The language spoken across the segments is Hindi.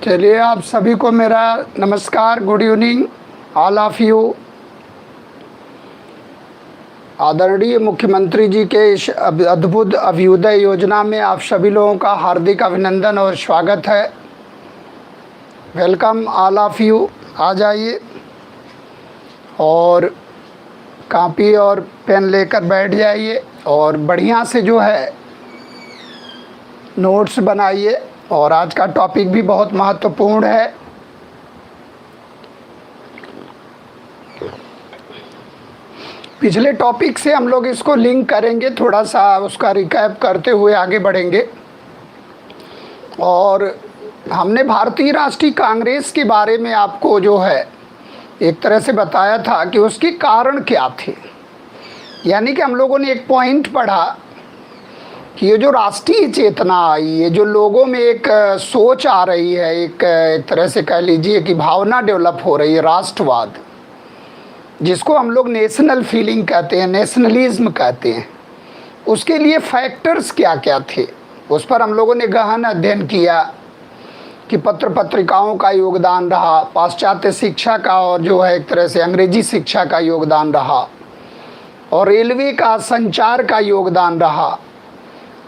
चलिए, आप सभी को मेरा नमस्कार, good evening all of you. आदरणीय मुख्यमंत्री जी के इस अद्भुत अभ्युदय योजना में आप सभी लोगों का हार्दिक अभिनंदन और स्वागत है। Welcome all of you. आ जाइए और कॉपी और पेन लेकर बैठ जाइए और बढ़िया से जो है नोट्स बनाइए। और आज का टॉपिक भी बहुत महत्वपूर्ण है। पिछले टॉपिक से हम लोग इसको लिंक करेंगे, थोड़ा सा उसका रिकैप करते हुए आगे बढ़ेंगे। और हमने भारतीय राष्ट्रीय कांग्रेस के बारे में आपको जो है एक तरह से बताया था कि उसके कारण क्या थे। यानी कि हम लोगों ने एक पॉइंट पढ़ा कि ये जो राष्ट्रीय चेतना आई, ये जो लोगों में एक सोच आ रही है, एक तरह से कह लीजिए कि भावना डेवलप हो रही है, राष्ट्रवाद, जिसको हम लोग नेशनल फीलिंग कहते हैं, नेशनलिज्म कहते हैं, उसके लिए फैक्टर्स क्या क्या थे, उस पर हम लोगों ने गहन अध्ययन किया कि पत्र पत्रिकाओं का योगदान रहा, पाश्चात्य शिक्षा का और जो है एक तरह से अंग्रेजी शिक्षा का योगदान रहा, और रेलवे का, संचार का योगदान रहा,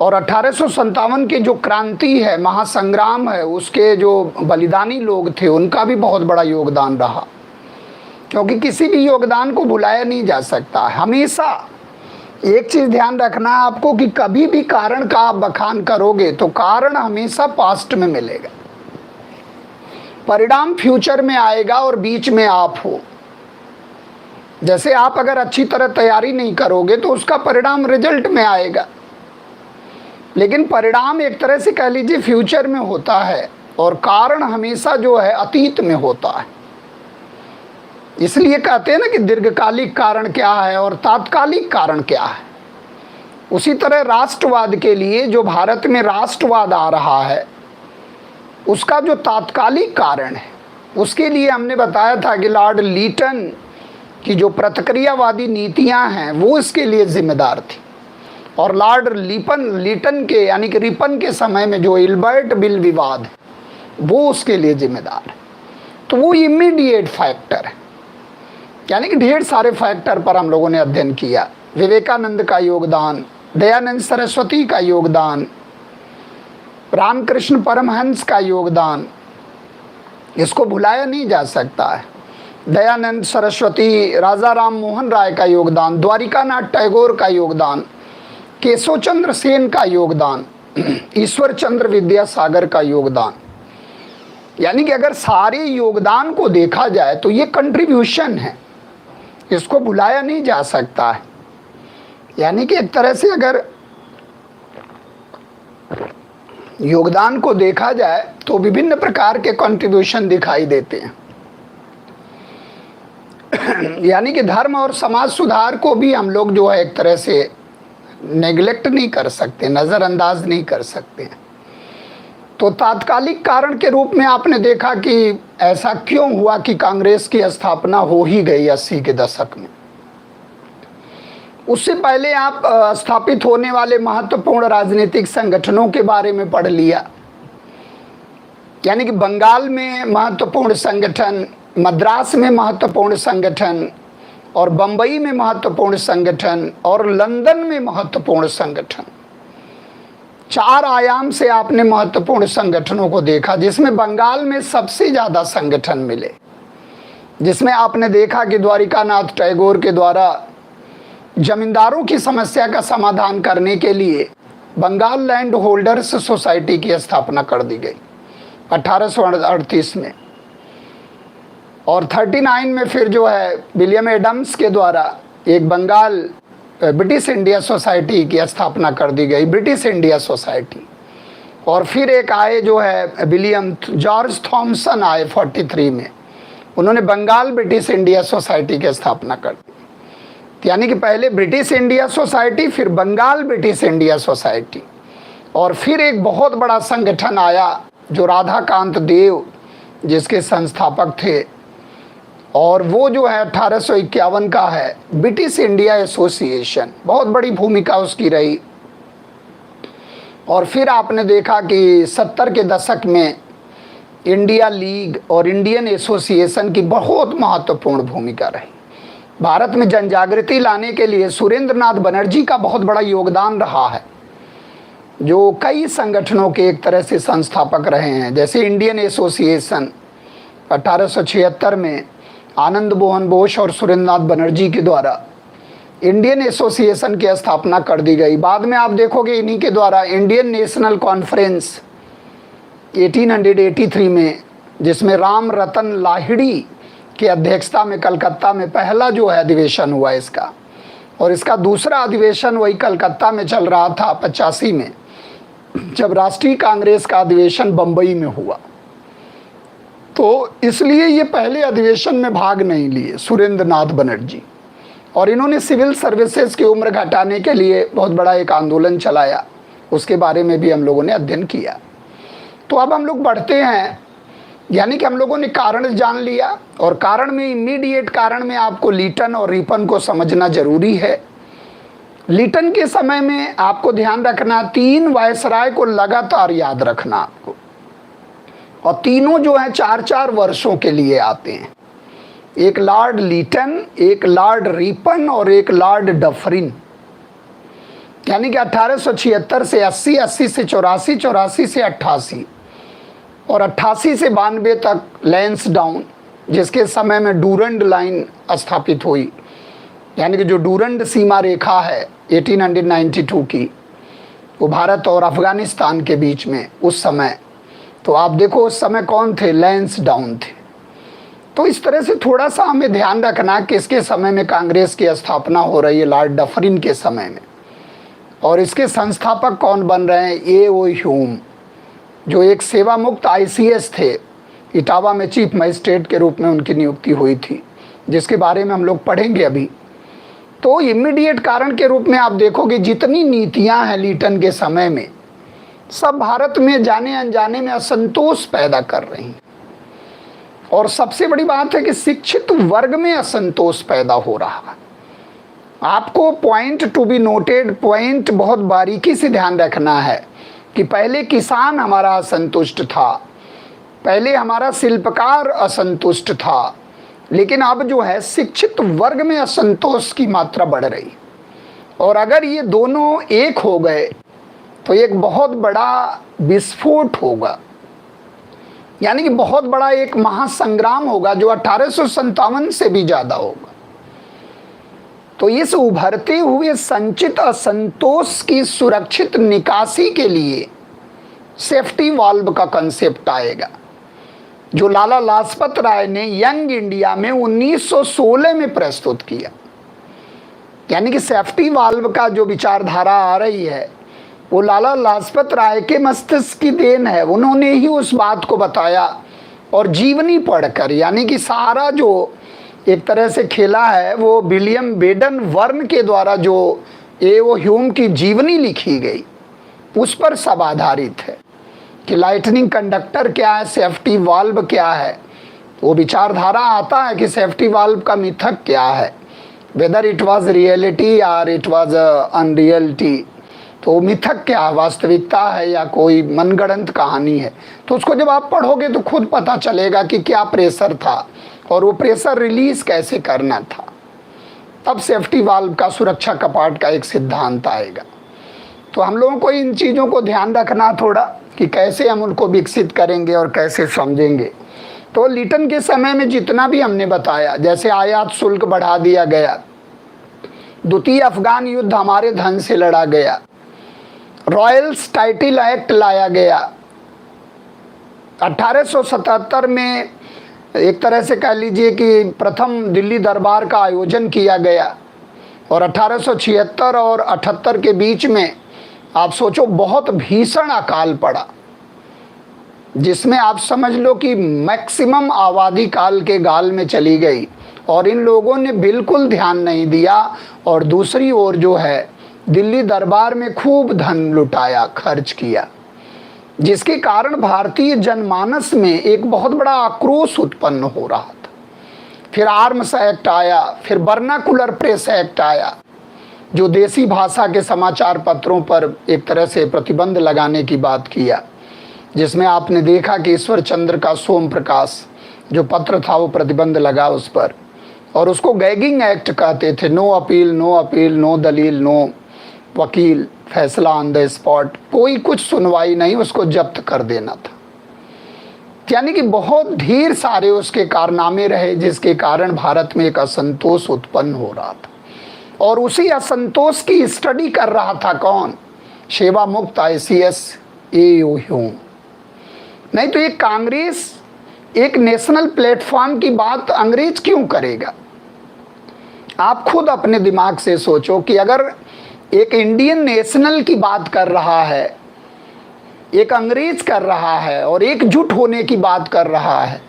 और 1857 की जो क्रांति है, महासंग्राम है, उसके जो बलिदानी लोग थे उनका भी बहुत बड़ा योगदान रहा। क्योंकि किसी भी योगदान को भुलाया नहीं जा सकता। हमेशा एक चीज़ ध्यान रखना आपको कि कभी भी कारण का आप बखान करोगे तो कारण हमेशा पास्ट में मिलेगा, परिणाम फ्यूचर में आएगा और बीच में आप हो। जैसे आप अगर अच्छी तरह तैयारी नहीं करोगे तो उसका परिणाम रिजल्ट में आएगा, लेकिन परिणाम एक तरह से कह लीजिए फ्यूचर में होता है और कारण हमेशा जो है अतीत में होता है। इसलिए कहते हैं ना कि दीर्घकालिक कारण क्या है और तात्कालिक कारण क्या है। उसी तरह राष्ट्रवाद के लिए जो भारत में राष्ट्रवाद आ रहा है, उसका जो तात्कालिक कारण है, उसके लिए हमने बताया था कि लॉर्ड लीटन की जो प्रतिक्रियावादी नीतियां हैं वो इसके लिए जिम्मेदार थी। और लॉर्ड लीटन के यानी कि रिपन के समय में जो इल्बर्ट बिल विवाद है वो उसके लिए जिम्मेदार है। तो वो इमीडिएट फैक्टर है, यानी कि ढेर सारे फैक्टर पर हम लोगों ने अध्ययन किया। विवेकानंद का योगदान, दयानंद सरस्वती का योगदान, रामकृष्ण परमहंस का योगदान, इसको भुलाया नहीं जा सकता है। दयानंद सरस्वती, राजा राम मोहन राय का योगदान, द्वारिकानाथ टैगोर का योगदान, केशव चंद्र सेन का योगदान, ईश्वर चंद्र विद्यासागर का योगदान। यानी कि अगर सारे योगदान को देखा जाए तो ये कंट्रीब्यूशन है, इसको भुलाया नहीं जा सकता है। यानी कि एक तरह से अगर योगदान को देखा जाए तो विभिन्न प्रकार के कंट्रीब्यूशन दिखाई देते हैं। यानी कि धर्म और समाज सुधार को भी हम लोग जो है एक तरह से नेग्लेक्ट नहीं कर सकते, नज़रअंदाज नहीं कर सकते। तो तात्कालिक कारण के रूप में आपने देखा कि ऐसा क्यों हुआ कि कांग्रेस की स्थापना हो ही गई 80 के दशक में। उससे पहले आप स्थापित होने वाले महत्वपूर्ण राजनीतिक संगठनों के बारे में पढ़ लिया। यानी कि बंगाल में महत्वपूर्ण संगठन, मद्रास में महत्वपूर्ण संगठन, और बंबई में महत्वपूर्ण संगठन, और लंदन में महत्वपूर्ण संगठन। 4 आयाम से आपने महत्वपूर्ण संगठनों को देखा, जिसमें बंगाल में सबसे ज़्यादा संगठन मिले, जिसमें आपने देखा कि द्वारिकानाथ टैगोर के द्वारा जमींदारोरों की समस्या का समाधान करने के लिए बंगाल लैंड होल्डर्स सोसाइटी की स्थापना कर दी गई 1838 में। और 39 में फिर जो है विलियम एडम्स के द्वारा एक बंगाल ब्रिटिश इंडिया सोसाइटी की स्थापना कर दी गई, ब्रिटिश इंडिया सोसाइटी। और फिर एक आए जो है विलियम जॉर्ज थॉमसन आए 43 में, उन्होंने बंगाल ब्रिटिश इंडिया सोसाइटी की स्थापना कर दी। यानी कि पहले ब्रिटिश इंडिया सोसाइटी, फिर बंगाल ब्रिटिश इंडिया सोसाइटी, और फिर एक बहुत बड़ा संगठन आया जो राधाकांत देव जिसके संस्थापक थे, और वो जो है 1851 का है, ब्रिटिश इंडिया एसोसिएशन। बहुत बड़ी भूमिका उसकी रही। और फिर आपने देखा कि 70 के दशक में इंडिया लीग और इंडियन एसोसिएशन की बहुत महत्वपूर्ण भूमिका रही। भारत में जन जागृति लाने के लिए सुरेंद्र नाथ बनर्जी का बहुत बड़ा योगदान रहा है, जो कई संगठनों के एक तरह से संस्थापक रहे हैं। जैसे इंडियन एसोसिएशन 1876 में आनंद मोहन बोस और सुरेंद्र नाथ बनर्जी के द्वारा इंडियन एसोसिएशन की स्थापना कर दी गई। बाद में आप देखोगे इन्हीं के द्वारा इंडियन नेशनल कॉन्फ्रेंस 1883 में, जिसमें राम रतन लाहिड़ी की अध्यक्षता में कलकत्ता में पहला जो है अधिवेशन हुआ इसका, और इसका दूसरा अधिवेशन वही कलकत्ता में चल रहा था 85 में, जब राष्ट्रीय कांग्रेस का अधिवेशन बम्बई में हुआ। तो इसलिए ये पहले अधिवेशन में भाग नहीं लिए सुरेंद्र नाथ बनर्जी, और इन्होंने सिविल सर्विसेज की उम्र घटाने के लिए बहुत बड़ा एक आंदोलन चलाया। उसके बारे में भी हम लोगों ने अध्ययन किया। तो अब हम लोग बढ़ते हैं, यानी कि हम लोगों ने कारण जान लिया, और कारण में इमीडिएट कारण में आपको लीटन और रिपन को समझना जरूरी है। लीटन के समय में आपको ध्यान रखना 3 वायसराय को लगातार याद रखना आपको, और तीनों जो है 4-4 वर्षों के लिए आते हैं। एक लॉर्ड लीटन, एक लॉर्ड रिपन और एक लॉर्ड डफरिन। यानी कि 1876 से 80, 80 से 84, 84 से 88 और 88 से 92 तक लैंसडाउन, जिसके समय में डूरंड लाइन स्थापित हुई, यानी कि जो डूरंड सीमा रेखा है 1892 की, वो भारत और अफगानिस्तान के बीच में उस समय। तो आप देखो उस समय कौन थे, लैंसडाउन थे। तो इस तरह से थोड़ा सा हमें ध्यान रखना किसके समय में कांग्रेस की स्थापना हो रही है, लॉर्ड डफरिन के समय में, और इसके संस्थापक कौन बन रहे हैं, ए.ओ. ह्यूम, जो एक सेवा मुक्त ICS थे। इटावा में चीफ मजिस्ट्रेट के रूप में उनकी नियुक्ति हुई थी, जिसके बारे में हम लोग पढ़ेंगे अभी। तो इमीडिएट कारण के रूप में आप देखोगे जितनी नीतियां हैं लीटन के समय में, सब भारत में जाने अनजाने में असंतोष पैदा कर रही हैं। और सबसे बड़ी बात है कि शिक्षित वर्ग में असंतोष पैदा हो रहा है। आपको point to be noted, point बहुत बारीकी से ध्यान रखना है कि पहले किसान हमारा असंतुष्ट था, पहले हमारा शिल्पकार असंतुष्ट था, लेकिन अब जो है शिक्षित वर्ग में असंतोष की मात्रा बढ़ रही। और अगर ये दोनों एक हो गए तो एक बहुत बड़ा विस्फोट होगा, यानी कि बहुत बड़ा एक महासंग्राम होगा जो 1857 से भी ज्यादा होगा। तो इस उभरते हुए संचित असंतोष की सुरक्षित निकासी के लिए सेफ्टी वाल्व का कंसेप्ट आएगा, जो लाला लाजपत राय ने यंग इंडिया में 1916 में प्रस्तुत किया। यानी कि सेफ्टी वाल्व का जो विचारधारा आ रही है वो लाला लाजपत राय के मस्तिष्क की देन है। उन्होंने ही उस बात को बताया, और जीवनी पढ़कर, यानी कि सारा जो एक तरह से खेला है वो विलियम बेडन वर्न के द्वारा जो ए.ओ. ह्यूम की जीवनी लिखी गई उस पर सब आधारित है कि लाइटनिंग कंडक्टर क्या है, सेफ्टी वाल्व क्या है। वो विचारधारा आता है कि सेफ्टी वाल्व का मिथक क्या है, वेदर इट वाज रियलिटी और इट वाज अनरियलिटी। तो मिथक क्या है, वास्तविकता है या कोई मनगढ़ंत कहानी है। तो उसको जब आप पढ़ोगे तो खुद पता चलेगा कि क्या प्रेशर था और वो प्रेशर रिलीज कैसे करना था। तब सेफ्टी वाल्व का, सुरक्षा कपाट का एक सिद्धांत आएगा। तो हम लोगों को इन चीज़ों को ध्यान रखना थोड़ा कि कैसे हम उनको विकसित करेंगे और कैसे समझेंगे। तो लीटन के समय में जितना भी हमने बताया, जैसे आयात शुल्क बढ़ा दिया गया, द्वितीय अफगान युद्ध हमारे धन से लड़ा गया, रॉयल्स टाइटल एक्ट लाया गया, 1877 में एक तरह से कह लीजिए कि प्रथम दिल्ली दरबार का आयोजन किया गया, और 1876 और 78 के बीच में आप सोचो बहुत भीषण अकाल पड़ा, जिसमें आप समझ लो कि मैक्सिमम आबादी काल के गाल में चली गई, और इन लोगों ने बिल्कुल ध्यान नहीं दिया। और दूसरी ओर जो है दिल्ली दरबार में खूब धन लुटाया, खर्च किया, जिसके कारण भारतीय जनमानस में एक बहुत बड़ा आक्रोश उत्पन्न हो रहा था। फिर आर्म्स एक्ट आया, फिर वर्नाकुलर प्रेस एक्ट आया, जो देसी भाषा के समाचार पत्रों पर एक तरह से प्रतिबंध लगाने की बात किया, जिसमें आपने देखा कि ईश्वर चंद्र का सोम प्रकाश जो पत्र था वो प्रतिबंध लगा उस पर, और उसको गैगिंग एक्ट कहते थे। No appeal, no appeal, no दलील, नो वकील, फैसला ऑन द स्पॉट, कोई कुछ सुनवाई नहीं, उसको जब्त कर देना था। यानी कि बहुत ढेर सारे उसके कारनामे रहे जिसके कारण भारत में एक असंतोष उत्पन्न हो रहा था, और उसी असंतोष की स्टडी कर रहा था कौन? सेवा मुक्त ICS ए.ओ. ह्यूम। नहीं तो ये कांग्रेस एक नेशनल प्लेटफॉर्म की बात अंग्रेज क्यों करेगा? आप खुद अपने दिमाग से सोचो कि अगर एक इंडियन नेशनल की बात कर रहा है, एक अंग्रेज कर रहा है और एकजुट होने की बात कर रहा है,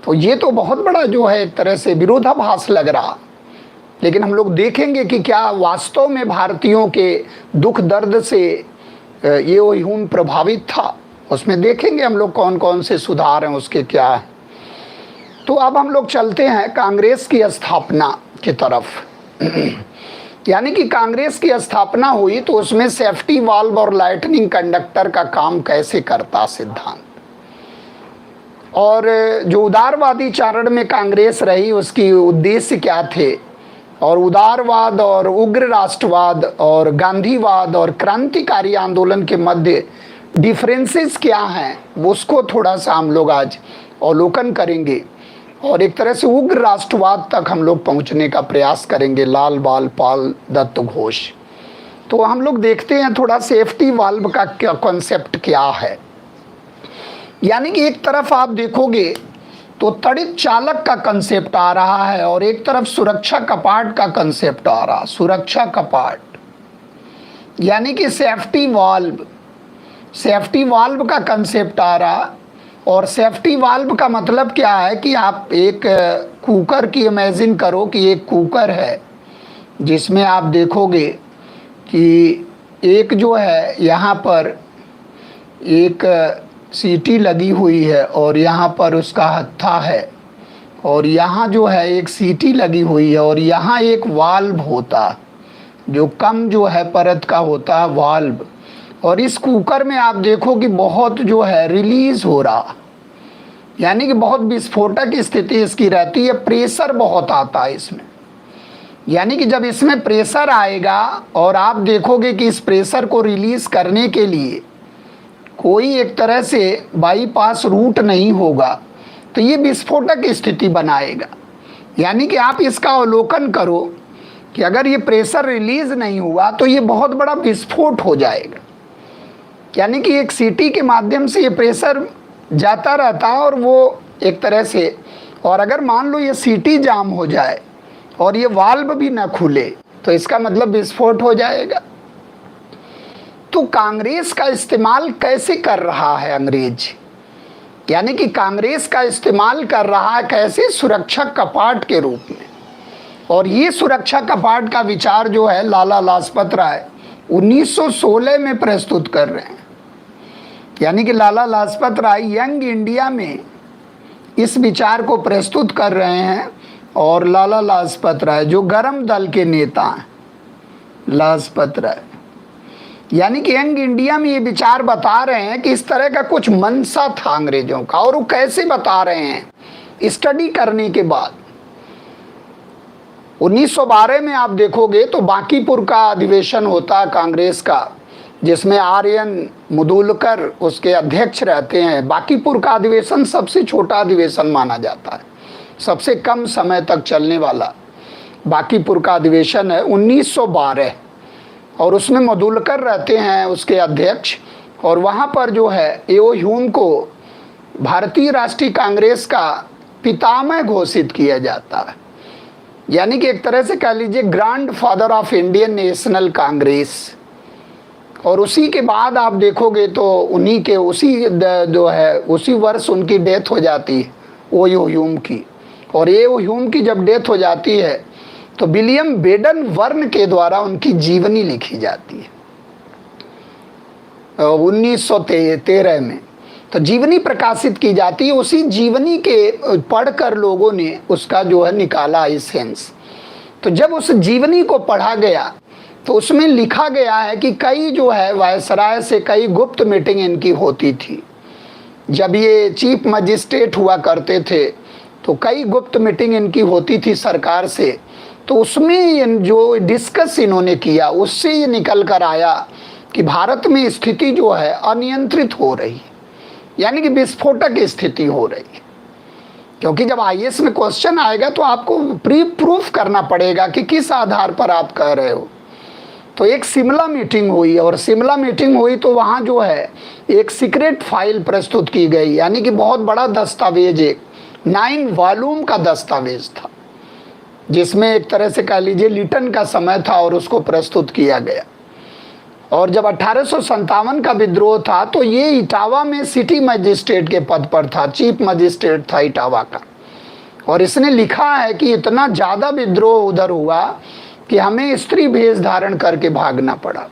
तो ये तो बहुत बड़ा जो है एक तरह से विरोधाभास लग रहा। लेकिन हम लोग देखेंगे कि क्या वास्तव में भारतीयों के दुख दर्द से ये ह्यूम प्रभावित था, उसमें देखेंगे हम लोग कौन कौन से सुधार हैं उसके क्या है। तो अब हम लोग चलते हैं कांग्रेस की स्थापना की तरफ। यानी कि कांग्रेस की स्थापना हुई तो उसमें सेफ्टी वाल्व और लाइटनिंग कंडक्टर का काम कैसे करता सिद्धांत, और जो उदारवादी चरण में कांग्रेस रही उसकी उद्देश्य क्या थे, और उदारवाद और उग्र राष्ट्रवाद और गांधीवाद और क्रांतिकारी आंदोलन के मध्य डिफरेंसेस क्या हैं, उसको थोड़ा सा हम लोग आज अवलोकन करेंगे, और एक तरह से उग्र राष्ट्रवाद तक हम लोग पहुंचने का प्रयास करेंगे। लाल बाल पाल दत्त घोष। तो हम लोग देखते हैं थोड़ा सेफ्टी वाल्व का क्या कॉन्सेप्ट क्या है। यानी कि एक तरफ आप देखोगे तो तड़ित चालक का कंसेप्ट आ रहा है, और एक तरफ सुरक्षा कपाट का कंसेप्ट आ रहा। सुरक्षा कपाट यानी कि सेफ्टी वाल्व का कंसेप्ट आ रहा। और सेफ्टी वाल्व का मतलब क्या है कि आप एक कुकर की इमेजिन करो कि एक कुकर है जिसमें आप देखोगे कि एक जो है यहाँ पर एक सीटी लगी हुई है, और यहाँ पर उसका हत्था है, और यहाँ जो है एक सीटी लगी हुई है, और यहाँ एक वाल्व होता जो कम जो है परत का होता है वाल्व। और इस कुकर में आप देखो कि बहुत जो है रिलीज हो रहा, यानी कि बहुत विस्फोटक स्थिति इसकी रहती है, प्रेशर बहुत आता है इसमें। यानी कि जब इसमें प्रेशर आएगा और आप देखोगे कि इस प्रेशर को रिलीज करने के लिए कोई एक तरह से बाईपास रूट नहीं होगा, तो ये विस्फोटक स्थिति बनाएगा। यानी कि आप इसका अवलोकन करो कि अगर ये प्रेशर रिलीज नहीं हुआ तो ये बहुत बड़ा विस्फोट हो जाएगा। यानी कि एक सीटी के माध्यम से ये प्रेशर जाता रहता है, और वो एक तरह से, और अगर मान लो ये सीटी जाम हो जाए और ये वाल्व भी ना खुले तो इसका मतलब विस्फोट हो जाएगा। तो कांग्रेस का इस्तेमाल कैसे कर रहा है अंग्रेज? यानी कि कांग्रेस का इस्तेमाल कर रहा है कैसे? सुरक्षा कपाट के रूप में। और ये सुरक्षा कपाट का विचार जो है लाला लाजपत राय 1916 में प्रस्तुत कर रहे हैं। यानी कि लाला लाजपत राय यंग इंडिया में इस विचार को प्रस्तुत कर रहे हैं, और लाला लाजपत राय जो गरम दल के नेता हैं, लाजपत राय यानी कि यंग इंडिया में ये विचार बता रहे हैं कि इस तरह का कुछ मनसा था अंग्रेजों का। और वो कैसे बता रहे हैं? स्टडी करने के बाद 1912 में आप देखोगे तो बांकीपुर का अधिवेशन होता है कांग्रेस का, जिसमें आर्यन मुदुलकर उसके अध्यक्ष रहते हैं। बांकीपुर का अधिवेशन सबसे छोटा अधिवेशन माना जाता है, सबसे कम समय तक चलने वाला बांकीपुर का अधिवेशन है 1912, और उसमें मुदुलकर रहते हैं उसके अध्यक्ष। और वहाँ पर जो है ए.ओ. ह्यूम को भारतीय राष्ट्रीय कांग्रेस का पितामह घोषित किया जाता है। यानी कि एक तरह से कह लीजिए grand father of Indian national Congress. और उसी के बाद आप देखोगे तो उन्हीं के उसी वर्ष उनकी डेथ हो जाती है ए.ओ. ह्यूम की। और ए.ओ. ह्यूम की जब डेथ हो जाती है तो विलियम बेडन वर्न के द्वारा उनकी जीवनी लिखी जाती है 1913 में। तो जीवनी प्रकाशित की जाती है। उसी जीवनी के पढ़कर लोगों ने उसका जो है निकाला एसेंस। तो जब उस जीवनी को पढ़ा गया तो उसमें लिखा गया है कि कई जो है वायसराय से कई गुप्त मीटिंग इनकी होती थी। जब ये चीफ मजिस्ट्रेट हुआ करते थे तो कई गुप्त मीटिंग इनकी होती थी सरकार से। तो उसमें जो डिस्कस इन्होंने किया उससे ये निकल कर आया कि भारत में स्थिति जो है अनियंत्रित हो रही है, यानी कि विस्फोटक स्थिति हो रही है। क्योंकि जब आईएएस में क्वेश्चन आएगा तो आपको प्री प्रूफ करना पड़ेगा कि किस आधार पर आप कह रहे हो। तो एक शिमला मीटिंग हुई, और शिमला मीटिंग हुई तो वहाँ जो है एक सीक्रेट फाइल प्रस्तुत की गई, यानी कि बहुत बड़ा दस्तावेज, एक 9 वॉल्यूम का दस्तावेज था, जिसमें एक तरह से कह लीजिए लिटन का समय था और उसको प्रस्तुत किया गया। और जब 1857 का विद्रोह था तो ये इटावा में सिटी मजिस्ट्रेट के पद पर था, चीफ मजिस्ट्रेट था इटावा का। और इसने लिखा है कि इतना ज़्यादा विद्रोह उधर हुआ कि हमें स्त्री भेष धारण करके भागना पड़ा।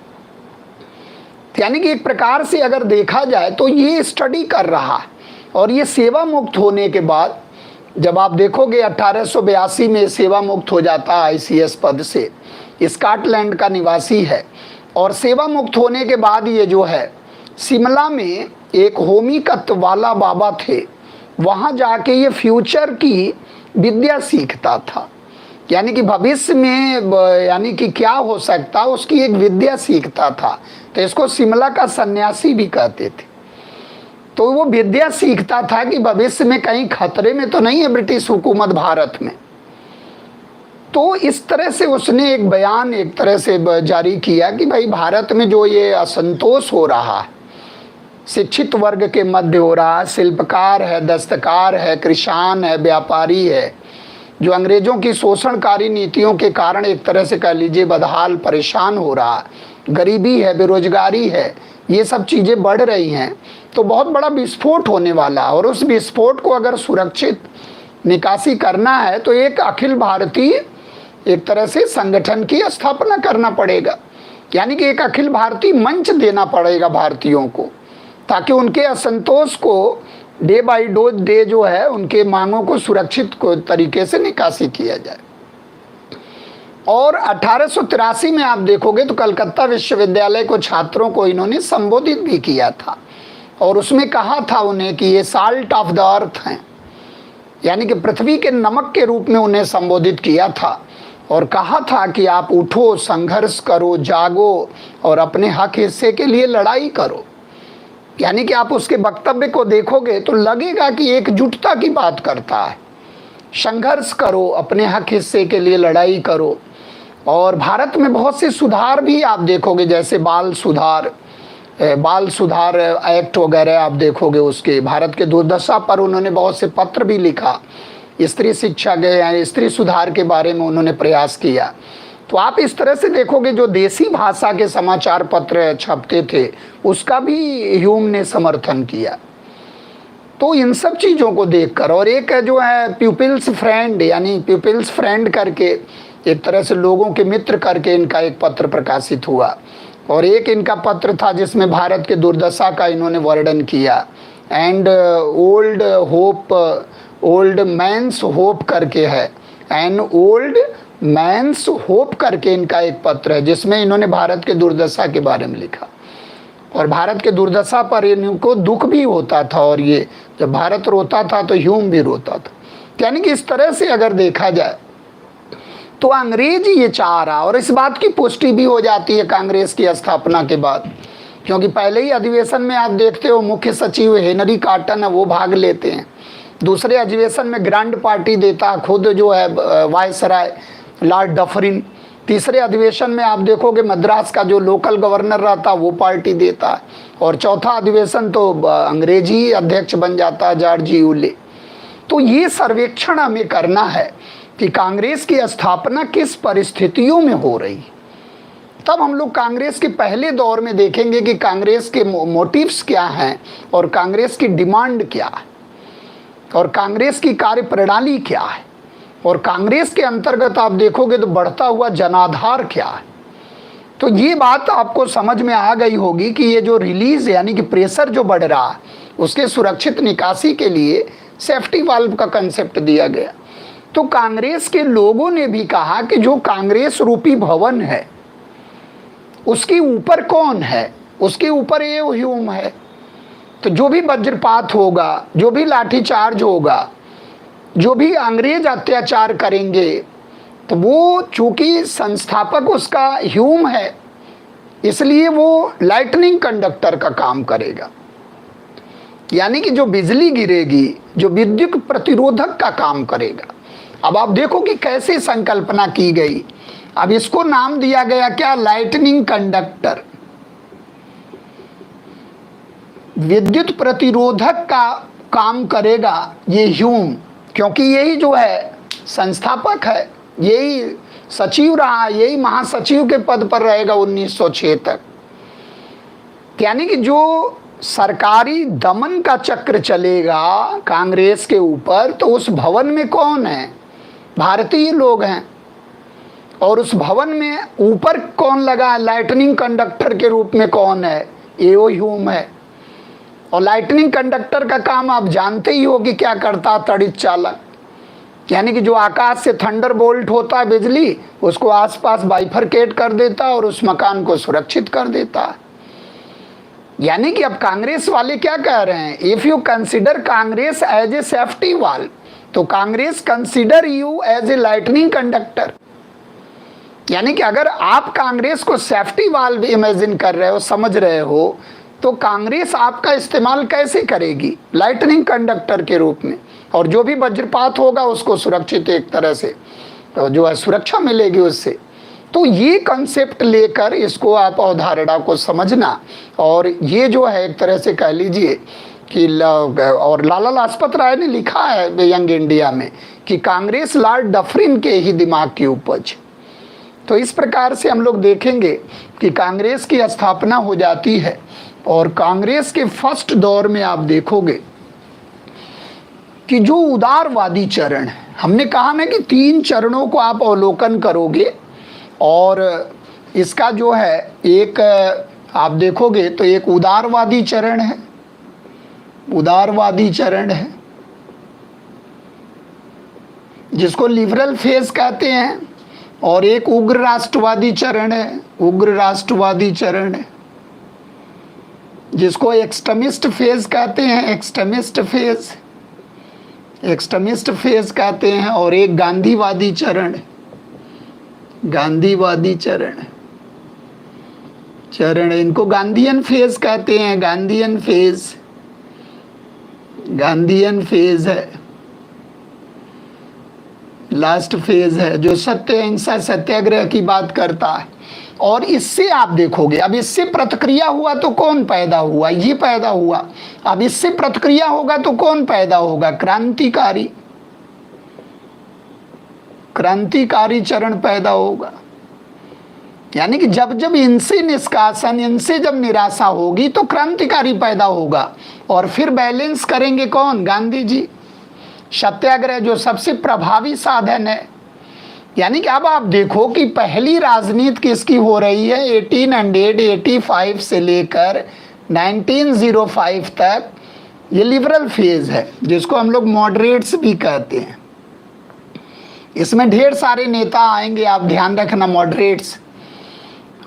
यानी कि एक प्रकार से अगर देखा जाए तो ये स्टडी कर रहा है। और ये सेवा मुक्त होने के बाद जब आप देखोगे 1882 में सेवा मुक्त हो जाता है आईसीएस पद से, स्कॉटलैंड का निवासी है। और सेवा मुक्त होने के बाद ये जो है शिमला में एक होमिकत वाला बाबा थे, वहाँ जाके ये फ्यूचर की विद्या सीखता था, यानी कि भविष्य में यानी कि क्या हो सकता उसकी एक विद्या सीखता था। तो इसको शिमला का सन्यासी भी कहते थे। तो वो विद्या सीखता था कि भविष्य में कहीं खतरे में तो नहीं है ब्रिटिश हुकूमत भारत में। तो इस तरह से उसने एक बयान एक तरह से जारी किया कि भाई भारत में जो ये असंतोष हो रहा है, शिक्षित वर्ग के मध्य हो रहा है, शिल्पकार है, दस्तकार है, कृषान है, व्यापारी है, जो अंग्रेजों की शोषणकारी नीतियों के कारण एक तरह से कह लीजिए बदहाल परेशान हो रहा है, गरीबी है, बेरोजगारी है, ये सब चीज़ें बढ़ रही हैं। तो बहुत बड़ा विस्फोट होने वाला, और उस विस्फोट को अगर सुरक्षित निकासी करना है तो एक अखिल भारतीय एक तरह से संगठन की स्थापना करना पड़ेगा, यानी कि एक अखिल भारतीय मंच देना पड़ेगा भारतीयों को, ताकि उनके असंतोष को डे बाई डे जो है उनके मांगों को सुरक्षित तरीके से निकासी किया जाए। और 1883 में आप देखोगे तो कलकत्ता विश्वविद्यालय को छात्रों को इन्होंने संबोधित भी किया था, और उसमें कहा था उन्हें कि ये साल्ट ऑफ द अर्थ हैं, यानी कि पृथ्वी के नमक के रूप में उन्हें संबोधित किया था। और कहा था कि आप उठो, संघर्ष करो, जागो और अपने हक हिस्से के लिए लड़ाई करो। यानी कि आप उसके वक्तव्य को देखोगे तो लगेगा कि एकजुटता की बात करता है। संघर्ष करो, अपने हक हिस्से के लिए लड़ाई करो। और भारत में बहुत से सुधार भी आप देखोगे, जैसे बाल सुधार एक्ट वगैरह आप देखोगे। उसके भारत के दुर्दशा पर उन्होंने बहुत से पत्र भी लिखा, स्त्री शिक्षा के, स्त्री सुधार के बारे में उन्होंने प्रयास किया। तो आप इस तरह से देखोगे जो देसी भाषा के समाचार पत्र छपते थे उसका भी ह्यूम ने समर्थन किया। तो इन सब चीज़ों को देखकर, और एक जो है पीपल्स फ्रेंड, यानी पीपल्स फ्रेंड करके एक तरह से लोगों के मित्र करके इनका एक पत्र प्रकाशित हुआ। और एक इनका पत्र था जिसमें भारत के दुर्दशा का इन्होंने वर्णन किया, एंड ओल्ड मैंस होप करके है, एंड ओल्ड मैंस होप करके इनका एक पत्र है, जिसमें इन्होंने भारत के दुर्दशा के बारे में लिखा। और भारत के दुर्दशा पर इनको दुख भी होता था, और ये जब भारत रोता था तो ह्यूम भी रोता था। यानी कि इस तरह से अगर देखा जाए तो अंग्रेज ये चाह रहा, और इस बात की पुष्टि भी हो जाती है कांग्रेस की स्थापना के बाद, क्योंकि पहले ही अधिवेशन में आप देखते हो मुख्य सचिव हेनरी कॉटन है वो भाग लेते हैं, दूसरे अधिवेशन में ग्रैंड पार्टी देता खुद जो है वायसराय लॉर्ड डफरिन, तीसरे अधिवेशन में आप देखोगे मद्रास का जो लोकल गवर्नर रहता वो पार्टी देता है, और चौथा अधिवेशन तो अंग्रेजी अध्यक्ष बन जाता है जॉर्ज यूले। तो ये सर्वेक्षण हमें करना है कि कांग्रेस की स्थापना किस परिस्थितियों में हो रही, तब हम लोग कांग्रेस के पहले दौर में देखेंगे कि कांग्रेस के मोटिव्स क्या हैं, और कांग्रेस की डिमांड क्या है, और कांग्रेस की कार्य प्रणाली क्या है, और कांग्रेस के अंतर्गत आप देखोगे तो बढ़ता हुआ जनाधार क्या है। तो ये बात आपको समझ में आ गई होगी कि ये जो रिलीज यानी कि प्रेशर जो बढ़ रहा है उसके सुरक्षित निकासी के लिए सेफ्टी वाल्व का कंसेप्ट दिया गया। तो कांग्रेस के लोगों ने भी कहा कि जो कांग्रेस रूपी भवन है उसके ऊपर कौन है? उसके ऊपर ये ह्यूम है। तो जो भी वज्रपात होगा, जो भी लाठीचार्ज होगा, जो भी अंग्रेज अत्याचार करेंगे, तो वो चूंकि संस्थापक उसका ह्यूम है, इसलिए वो लाइटनिंग कंडक्टर का काम करेगा। यानी कि जो बिजली गिरेगी, जो विद्युत प्रतिरोधक का काम करेगा। अब आप देखो कि कैसे संकल्पना की गई। अब इसको नाम दिया गया क्या? Lightning conductor. विद्युत प्रतिरोधक का काम करेगा ये ह्यूम, क्योंकि यही जो है संस्थापक है, यही सचिव रहा, यही महासचिव के पद पर रहेगा 1906 तक। यानी कि जो सरकारी दमन का चक्र चलेगा कांग्रेस के ऊपर, तो उस भवन में कौन है? भारतीय लोग हैं। और उस भवन में ऊपर कौन लगा? लाइटनिंग कंडक्टर के रूप में कौन है? एओ ह्यूम है। और लाइटनिंग कंडक्टर का काम आप जानते ही हो कि क्या करता? तड़ित चालक। यानी कि जो आकाश से थंडर बोल्ट होता है बिजली, उसको आसपास बाइफरकेट कर देता और उस मकान को सुरक्षित कर देता। यानी कि अब कांग्रेस वाले क्या कह रहे हैं? If you consider Congress as a safety wall, तो Congress consider you as a lightning conductor. यानी कि अगर आप कांग्रेस को सेफ्टी वाल्व इमेजिन कर रहे हो, समझ रहे हो, तो कांग्रेस आपका इस्तेमाल कैसे करेगी? लाइटनिंग कंडक्टर के रूप में। और जो भी वज्रपात होगा उसको सुरक्षित एक तरह से तो जो है सुरक्षा मिलेगी उससे। तो ये कंसेप्ट लेकर इसको आप अवधारणा को समझना। और ये जो है एक तरह से कह लीजिए कि और लाला लाजपत राय ने लिखा है यंग इंडिया में कि कांग्रेस लॉर्ड डफरिन के ही दिमाग की उपज। तो इस प्रकार से हम लोग देखेंगे कि कांग्रेस की स्थापना हो जाती है। और कांग्रेस के फर्स्ट दौर में आप देखोगे कि जो उदारवादी चरण है, हमने कहा ना कि 3 चरणों को आप अवलोकन करोगे, और इसका जो है एक आप देखोगे तो एक उदारवादी चरण है, उदारवादी चरण है जिसको लिबरल फेज कहते हैं, और एक उग्र राष्ट्रवादी चरण है, उग्र राष्ट्रवादी चरण है जिसको एक्सट्रीमिस्ट फेज कहते हैं, एक्सट्रीमिस्ट फेज, एक्सट्रीमिस्ट फेज कहते हैं। और एक गांधीवादी चरण, गांधीवादी चरण इनको गांधीयन फेज कहते हैं, गांधीयन फेज, गांधीयन फेज है लास्ट फेज है जो सत्य अहिंसा सत्याग्रह की बात करता है। और इससे आप देखोगे, अब इससे प्रतिक्रिया हुआ तो कौन पैदा हुआ? ये पैदा हुआ। अब इससे प्रतिक्रिया होगा तो कौन पैदा होगा? क्रांतिकारी, क्रांतिकारी चरण पैदा होगा। यानी कि जब जब इनसे निष्कासन, इनसे जब निराशा होगी तो क्रांतिकारी पैदा होगा। और फिर बैलेंस करेंगे कौन? गांधी जी। सत्याग्रह जो सबसे प्रभावी साधन है। यानी कि अब आप देखो कि पहली राजनीति किसकी हो रही है? 1885 से लेकर 1905 तक ये लिबरल फेज है, जिसको हम लोग मॉडरेट्स भी कहते हैं। इसमें ढेर सारे नेता आएंगे, आप ध्यान रखना, मॉडरेट्स।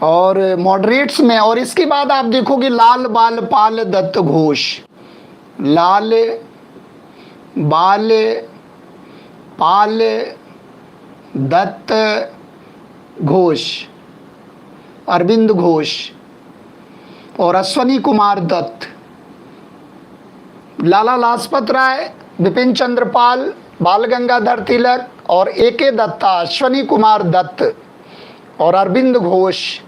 और मॉडरेट्स में, और इसके बाद आप देखोगे लाल बाल पाल दत्त घोष, लाल बाल पाल दत्त घोष, अरविंद घोष और अश्वनी कुमार दत्त, लाला लाजपत राय, बिपिन चंद्र पाल, बाल गंगाधर तिलक और ए.के. दत्ता, अश्वनी कुमार दत्त और अरविंद घोष,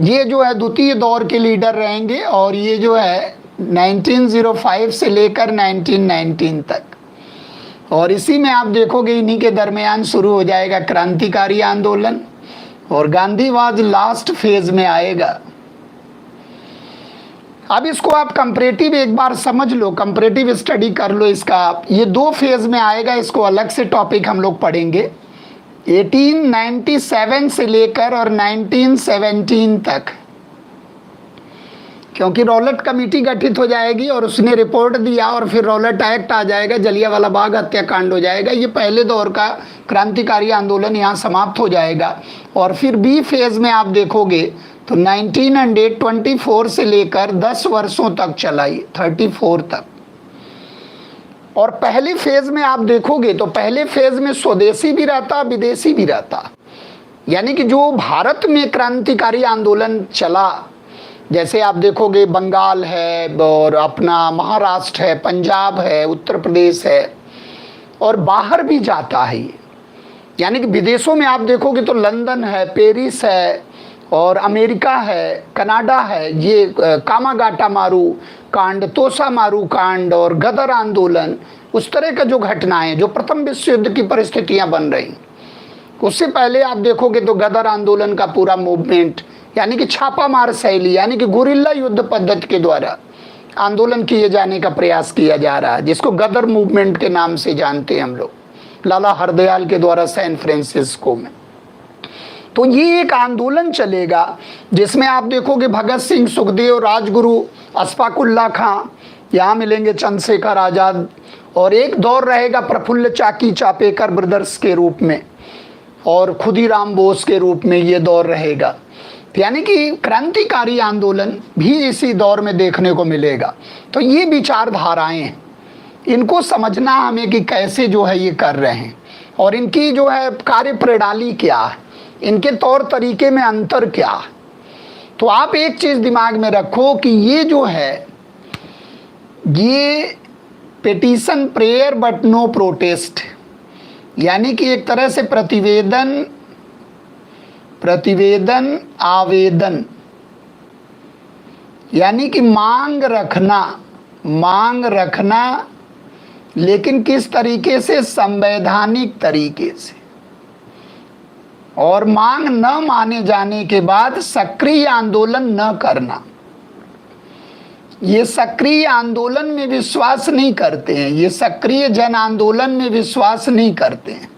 ये जो है द्वितीय दौर के लीडर रहेंगे। और ये जो है 1905 से लेकर 1919 तक। और इसी में आप देखोगे इन्हीं के दरमियान शुरू हो जाएगा क्रांतिकारी आंदोलन, और गांधीवाद लास्ट फेज में आएगा। अब इसको आप कंपैरेटिव एक बार समझ लो, कंपैरेटिव स्टडी कर लो इसका आप। ये 2 फेज में आएगा, इसको अलग से टॉपिक हम लोग पढ़ेंगे। 1897 से लेकर और 1917 तक, क्योंकि रॉलेट कमेटी गठित हो जाएगी और उसने रिपोर्ट दिया, और फिर रॉलेट एक्ट आ जाएगा, जलियांवाला बाग हत्याकांड हो जाएगा। ये पहले दौर का क्रांतिकारी आंदोलन यहाँ समाप्त हो जाएगा। और फिर बी फेज में आप देखोगे तो 1924 से लेकर 10 वर्षों तक चला ये, 34 तक। और पहले फेज में आप देखोगे तो पहले फेज में स्वदेशी भी रहता, विदेशी भी रहता। यानी कि जो भारत में क्रांतिकारी आंदोलन चला, जैसे आप देखोगे बंगाल है और अपना महाराष्ट्र है, पंजाब है, उत्तर प्रदेश है, और बाहर भी जाता है ये। यानी कि विदेशों में आप देखोगे तो लंदन है, पेरिस है, और अमेरिका है, कनाडा है। ये कामागाटा मारू कांड, तोसा मारू कांड और गदर आंदोलन, उस तरह का जो घटनाएं जो प्रथम विश्व युद्ध की परिस्थितियां बन रही, उससे पहले आप देखोगे तो गदर आंदोलन का पूरा मूवमेंट, यानी कि छापामार शैली, यानी कि गुरिल्ला युद्ध पद्धति के द्वारा आंदोलन किए जाने का प्रयास किया जा रहा है, जिसको गदर मूवमेंट के नाम से जानते हैं हम लोग, लाला हरदयाल के द्वारा सैन फ्रांसिस्को में। तो ये एक आंदोलन चलेगा जिसमें आप देखोगे भगत सिंह, सुखदेव, राजगुरु, अशफाकुल्ला खां, यहाँ मिलेंगे चंद्रशेखर आज़ाद, और एक दौर रहेगा प्रफुल्ल चाकी चापेकर ब्रदर्स के रूप में और खुदीराम बोस के रूप में ये दौर रहेगा। यानी कि क्रांतिकारी आंदोलन भी इसी दौर में देखने को मिलेगा। तो ये विचारधाराएं हैं, इनको समझना हमें कि कैसे जो है ये कर रहे हैं और इनकी जो है कार्य प्रणाली क्या है, इनके तौर तरीके में अंतर क्या है। तो आप एक चीज़ दिमाग में रखो कि ये जो है ये petition prayer but no protest, यानी कि एक तरह से प्रतिवेदन आवेदन, यानी कि मांग रखना, लेकिन किस तरीके से, संवैधानिक तरीके से, और मांग न माने जाने के बाद सक्रिय आंदोलन न करना। ये सक्रिय आंदोलन में विश्वास नहीं करते हैं, ये सक्रिय जन आंदोलन में विश्वास नहीं करते हैं।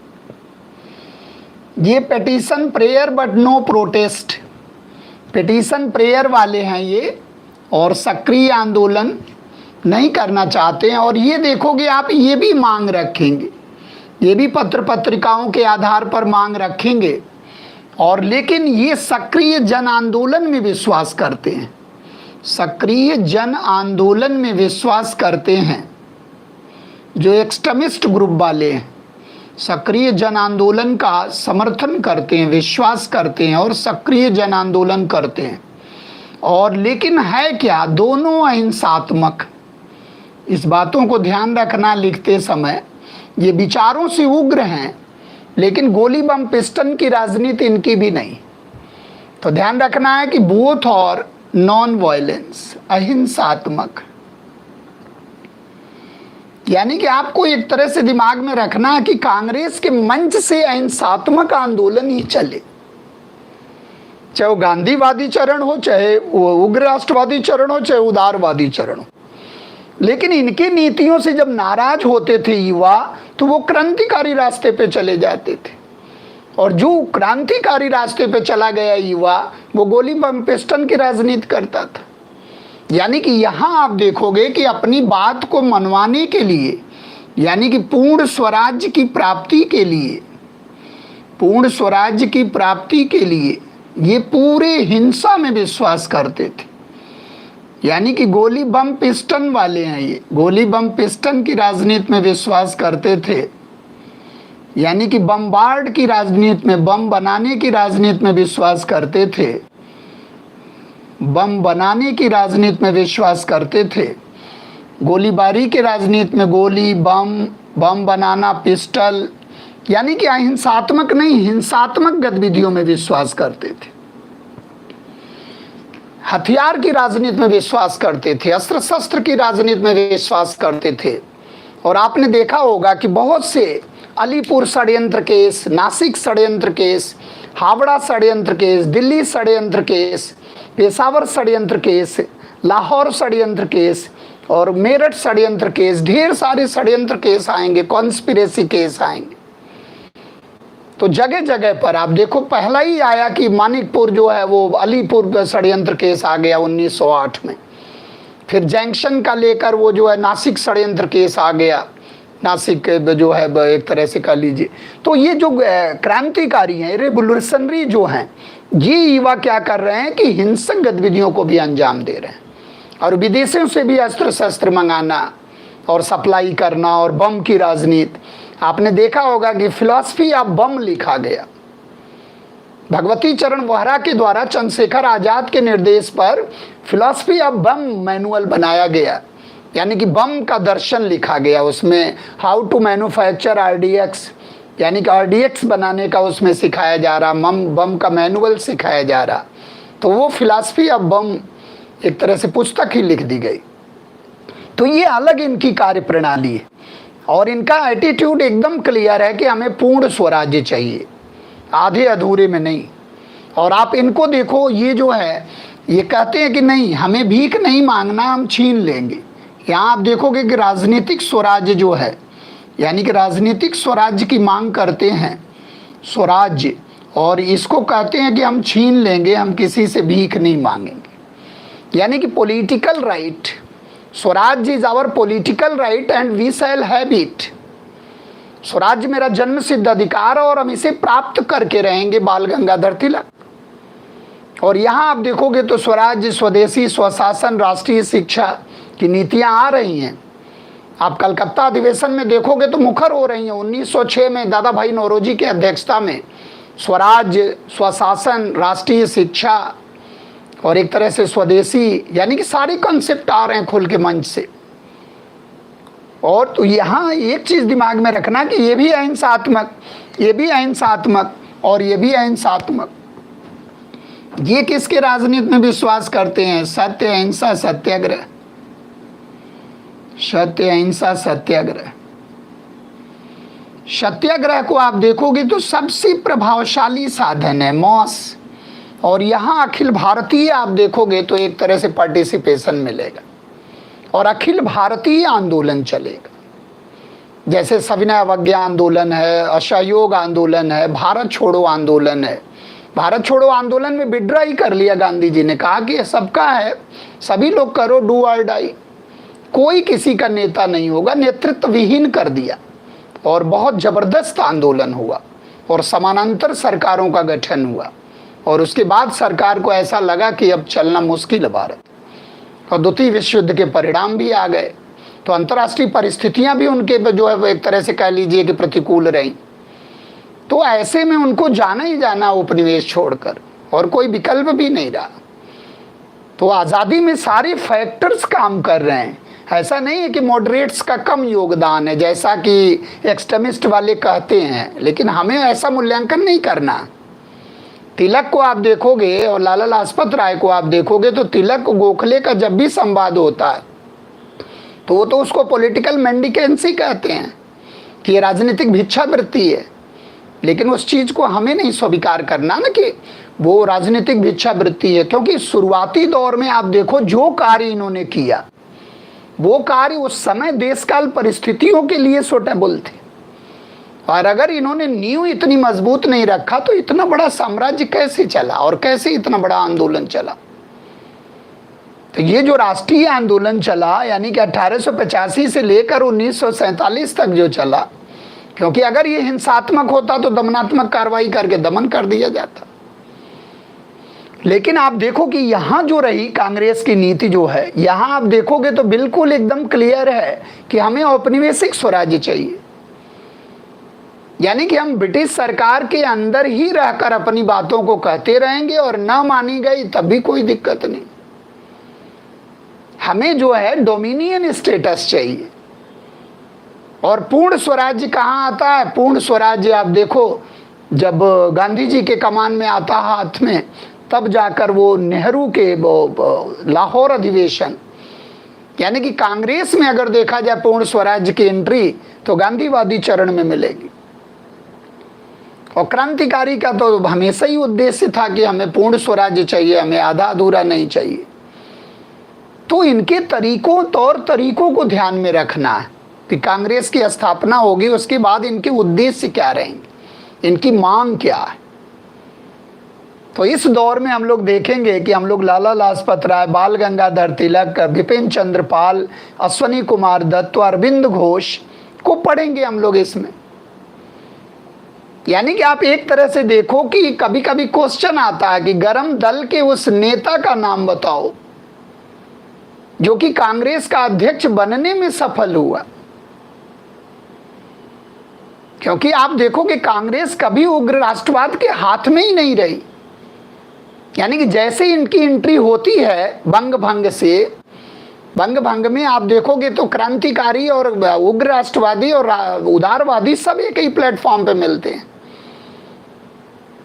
ये petition prayer but no protest, petition prayer वाले हैं ये, और सक्रिय आंदोलन नहीं करना चाहते हैं। और ये देखोगे आप, ये भी मांग रखेंगे, ये भी पत्र पत्रिकाओं के आधार पर मांग रखेंगे, और लेकिन ये सक्रिय जन आंदोलन में विश्वास करते हैं, सक्रिय जन आंदोलन में विश्वास करते हैं। जो एक्सट्रीमिस्ट ग्रुप वाले हैं सक्रिय जन आंदोलन का समर्थन करते हैं, विश्वास करते हैं और सक्रिय जन आंदोलन करते हैं। और लेकिन है क्या, दोनों अहिंसात्मक। इस बातों को ध्यान रखना लिखते समय, ये विचारों से उग्र हैं लेकिन गोली बम पिस्टन की राजनीति इनकी भी नहीं। तो ध्यान रखना है कि बोथ और नॉन वायलेंस, अहिंसात्मक, यानी कि आपको एक तरह से दिमाग में रखना है कि कांग्रेस के मंच से अहिंसात्मक आंदोलन ही चले, चाहे वो गांधीवादी चरण हो, चाहे वो उग्र राष्ट्रवादी चरण हो, चाहे उदारवादी चरण हो। लेकिन इनके नीतियों से जब नाराज होते थे युवा, तो वो क्रांतिकारी रास्ते पे चले जाते थे, और जो क्रांतिकारी रास्ते पे चला गया युवा, वो गोली बम पिस्टन की राजनीति करता था। यानी कि यहाँ आप देखोगे कि अपनी बात को मनवाने के लिए, यानी कि पूर्ण स्वराज्य की प्राप्ति के लिए, पूर्ण स्वराज्य की प्राप्ति के लिए ये पूरे हिंसा में विश्वास करते थे। यानी कि गोली बम पिस्टन वाले हैं, ये गोली बम पिस्टन की राजनीति में विश्वास करते थे। यानी कि बमबार्ड की राजनीति में, बम बनाने की राजनीति में विश्वास करते थे, बम बनाने की राजनीति में विश्वास करते थे। गोलीबारी के राजनीति में गोली, बम बनाना, पिस्टल, यानी कि अहिंसात्मक नहीं, हिंसात्मक गतिविधियों में विश्वास करते थे। हथियार की राजनीति में विश्वास करते थे, अस्त्र शस्त्र की राजनीति में विश्वास करते थे। और आपने देखा होगा कि बहुत से अलीपुर षड्यंत्र केस, नासिक षड्यंत्र केस, हावड़ा षड्यंत्र केस, दिल्ली षड्यंत्र केस, पेशावर षड्यंत्र केस, लाहौर षड्यंत्र केस और मेरठ षड्यंत्र केस, ढेर सारे षड्यंत्र केस आएंगे, कॉन्स्पिरेसी केस आएंगे। तो जगह जगह पर आप देखो, पहला ही आया कि मानिकपुर जो है वो अलीपुर षड्यंत्र केस आ गया 1908 में। फिर जंक्शन का लेकर वो जो है नासिक षड्यंत्र केस आ गया नासिक के जो है एक तरह से कह लीजिए। तो ये जो क्रांतिकारी हैं, रेवोल्यूशनरी जो हैं, ये युवा क्या कर रहे हैं कि हिंसक गतिविधियों को भी अंजाम दे रहे हैं और विदेशों से भी अस्त्र शस्त्र मंगाना और सप्लाई करना और बम की राजनीति। आपने देखा होगा कि फिलॉसफी ऑफ बम लिखा गया भगवती चरण वोहरा के द्वारा चंद्रशेखर आजाद के निर्देश पर फिलॉसफी ऑफ बम मैनुअल बनाया गया, यानी कि बम का दर्शन लिखा गया। उसमें हाउ टू मैन्युफैक्चर आरडीएक्स, यानी कि आरडीएक्स बनाने का उसमें सिखाया जा रहा, बम का मैनुअल सिखाया जा रहा। तो वो फिलॉसफी ऑफ बम एक तरह से पुस्तक ही लिख दी गई। तो ये अलग इनकी कार्य प्रणाली है और इनका एटीट्यूड एकदम क्लियर है कि हमें पूर्ण स्वराज्य चाहिए, आधे अधूरे में नहीं। और आप इनको देखो, ये जो है ये कहते हैं कि नहीं, हमें भीख नहीं मांगना, हम छीन लेंगे। यहाँ आप देखोगे कि राजनीतिक स्वराज्य जो है, यानी कि राजनीतिक स्वराज्य की मांग करते हैं, स्वराज्य, और इसको कहते हैं कि हम छीन लेंगे, हम किसी से भीख नहीं मांगेंगे। यानी कि political right, Swarajya is our political right and we shall have it. Swarajya मेरा जन्म सिद्ध अधिकार है और हम इसे प्राप्त करके रहेंगे, बाल गंगाधर तिलक। और यहाँ आप देखोगे तो स्वराज्य, स्वदेशी, स्वशासन, राष्ट्रीय शिक्षा की नीतियाँ आ रही हैं। आप कलकत्ता अधिवेशन में देखोगे तो मुखर हो रही हैं। 1906 में दादा भाई नौरोजी की अध्यक्षता में स्वराज्य, स्वशासन, राष्ट्रीय शिक्षा और एक तरह से स्वदेशी, यानी कि सारे कॉन्सेप्ट आ रहे हैं खुल के मंच से। और तो यहाँ एक चीज़ दिमाग में रखना कि ये भी अहिंसात्मक, ये भी अहिंसात्मक और ये भी अहिंसात्मक। ये किसके राजनीति में विश्वास करते हैं? सत्य, अहिंसा, सत्याग्रह। सत्य, अहिंसा, सत्याग्रह। सत्याग्रह को आप देखोगे तो सबसे प्रभावशाली साधन है मॉस। और यहाँ अखिल भारतीय आप देखोगे तो एक तरह से पार्टिसिपेशन मिलेगा और अखिल भारतीय आंदोलन चलेगा। जैसे सविनय अवज्ञा आंदोलन है, असहयोग आंदोलन है, भारत छोड़ो आंदोलन है। भारत छोड़ो आंदोलन में विड्रा ही कर लिया गांधी जी ने, कहा कि ये सबका है, सभी लोग करो, डू और डाई, कोई किसी का नेता नहीं होगा, नेतृत्व विहीन कर दिया। और बहुत जबरदस्त आंदोलन हुआ और समानांतर सरकारों का गठन हुआ और उसके बाद सरकार को ऐसा लगा कि अब चलना मुश्किल है भारत, और द्वितीय विश्व युद्ध के परिणाम भी आ गए। तो अंतर्राष्ट्रीय परिस्थितियां भी उनके जो है एक तरह से कह लीजिए कि प्रतिकूल रही। तो ऐसे में उनको जाना ही जाना उपनिवेश छोड़कर, और कोई विकल्प भी नहीं रहा। तो आज़ादी में सारे फैक्टर्स काम कर रहे हैं। ऐसा नहीं है कि मॉडरेट्स का कम योगदान है जैसा कि एक्सट्रीमिस्ट वाले कहते हैं, लेकिन हमें ऐसा मूल्यांकन नहीं करना। तिलक को आप देखोगे और लाला लाजपत राय को आप देखोगे तो तिलक गोखले का जब भी संवाद होता है तो वो तो उसको पॉलिटिकल मेंडिकेंसी कहते हैं कि ये राजनीतिक भिक्षावृत्ति है। लेकिन उस चीज़ को हमें नहीं स्वीकार करना ना कि वो राजनीतिक भिक्षावृत्ति है, क्योंकि शुरुआती दौर में आप देखो जो कार्य इन्होंने किया वो कार्य उस समय देशकाल परिस्थितियों के लिए सूटेबल थे। और अगर इन्होंने नींव इतनी मजबूत नहीं रखा तो इतना बड़ा साम्राज्य कैसे चला और कैसे इतना बड़ा आंदोलन चला। तो ये जो राष्ट्रीय आंदोलन चला, यानी कि 1885 से लेकर 1947 तक जो चला, क्योंकि अगर ये हिंसात्मक होता तो दमनात्मक कार्रवाई करके दमन कर दिया जाता। लेकिन आप देखो कि यहाँ जो रही कांग्रेस की नीति जो है, यहाँ आप देखोगे तो बिल्कुल एकदम क्लियर है कि हमें औपनिवेशिक स्वराज्य चाहिए, यानी कि हम ब्रिटिश सरकार के अंदर ही रहकर अपनी बातों को कहते रहेंगे और ना मानी गई तब भी कोई दिक्कत नहीं। हमें जो है डोमिनियन स्टेटस चाहिए। और पूर्ण स्वराज्य कहाँ आता है? पूर्ण स्वराज्य आप देखो जब गांधी जी के कमान में आता हाथ में, तब जाकर वो नेहरू के लाहौर अधिवेशन, यानी कि कांग्रेस में अगर देखा जाए पूर्ण स्वराज्य की एंट्री तो गांधीवादी चरण में मिलेगी। और क्रांतिकारी का तो हमेशा ही उद्देश्य था कि हमें पूर्ण स्वराज्य चाहिए, हमें आधा अधूरा नहीं चाहिए। तो इनके तरीकों, तौर तरीकों को ध्यान में रखना है कि कांग्रेस की स्थापना होगी, उसके बाद इनके उद्देश्य क्या रहेंगे, इनकी मांग क्या है। तो इस दौर में हम लोग देखेंगे कि हम लोग लाला लाजपत राय, बाल गंगाधर तिलक, बिपिन चंद्र पाल, अश्वनी कुमार दत्त, अरविंद घोष को पढ़ेंगे हम लोग इसमें। यानी कि आप एक तरह से देखो कि कभी कभी क्वेश्चन आता है कि गरम दल के उस नेता का नाम बताओ जो कि कांग्रेस का अध्यक्ष बनने में सफल हुआ। क्योंकि आप देखो कि कांग्रेस कभी उग्र राष्ट्रवाद के हाथ में ही नहीं रही। यानी कि जैसे इनकी एंट्री होती है बंग भंग से, बंग भंग में आप देखोगे तो क्रांतिकारी और उग्र राष्ट्रवादी और उदारवादी सब एक ही प्लेटफॉर्म पे मिलते हैं।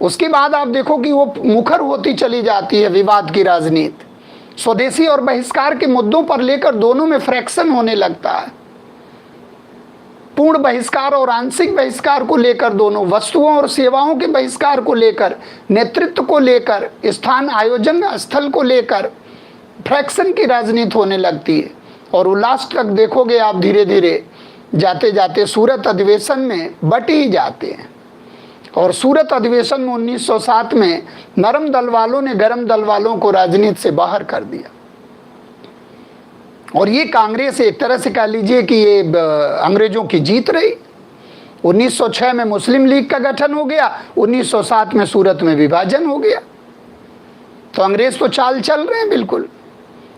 उसके बाद आप देखो कि वो मुखर होती चली जाती है विवाद की राजनीति, स्वदेशी और बहिष्कार के मुद्दों पर लेकर दोनों में फ्रैक्शन होने लगता है। पूर्ण बहिष्कार और आंशिक बहिष्कार को लेकर, दोनों वस्तुओं और सेवाओं के बहिष्कार को लेकर, नेतृत्व को लेकर, स्थान आयोजन स्थल को लेकर फ्रैक्शन की राजनीति होने लगती है। और लास्ट तक देखोगे आप धीरे धीरे जाते जाते सूरत अधिवेशन में बट ही जाते हैं। और सूरत अधिवेशन में 1907 में नरम दल वालों ने गरम दल वालों को राजनीति से बाहर कर दिया। और ये कांग्रेस एक तरह से कह लीजिए कि ये अंग्रेजों की जीत रही। 1906 में मुस्लिम लीग का गठन हो गया, 1907 में सूरत में विभाजन हो गया। तो अंग्रेज तो चाल चल रहे हैं बिल्कुल।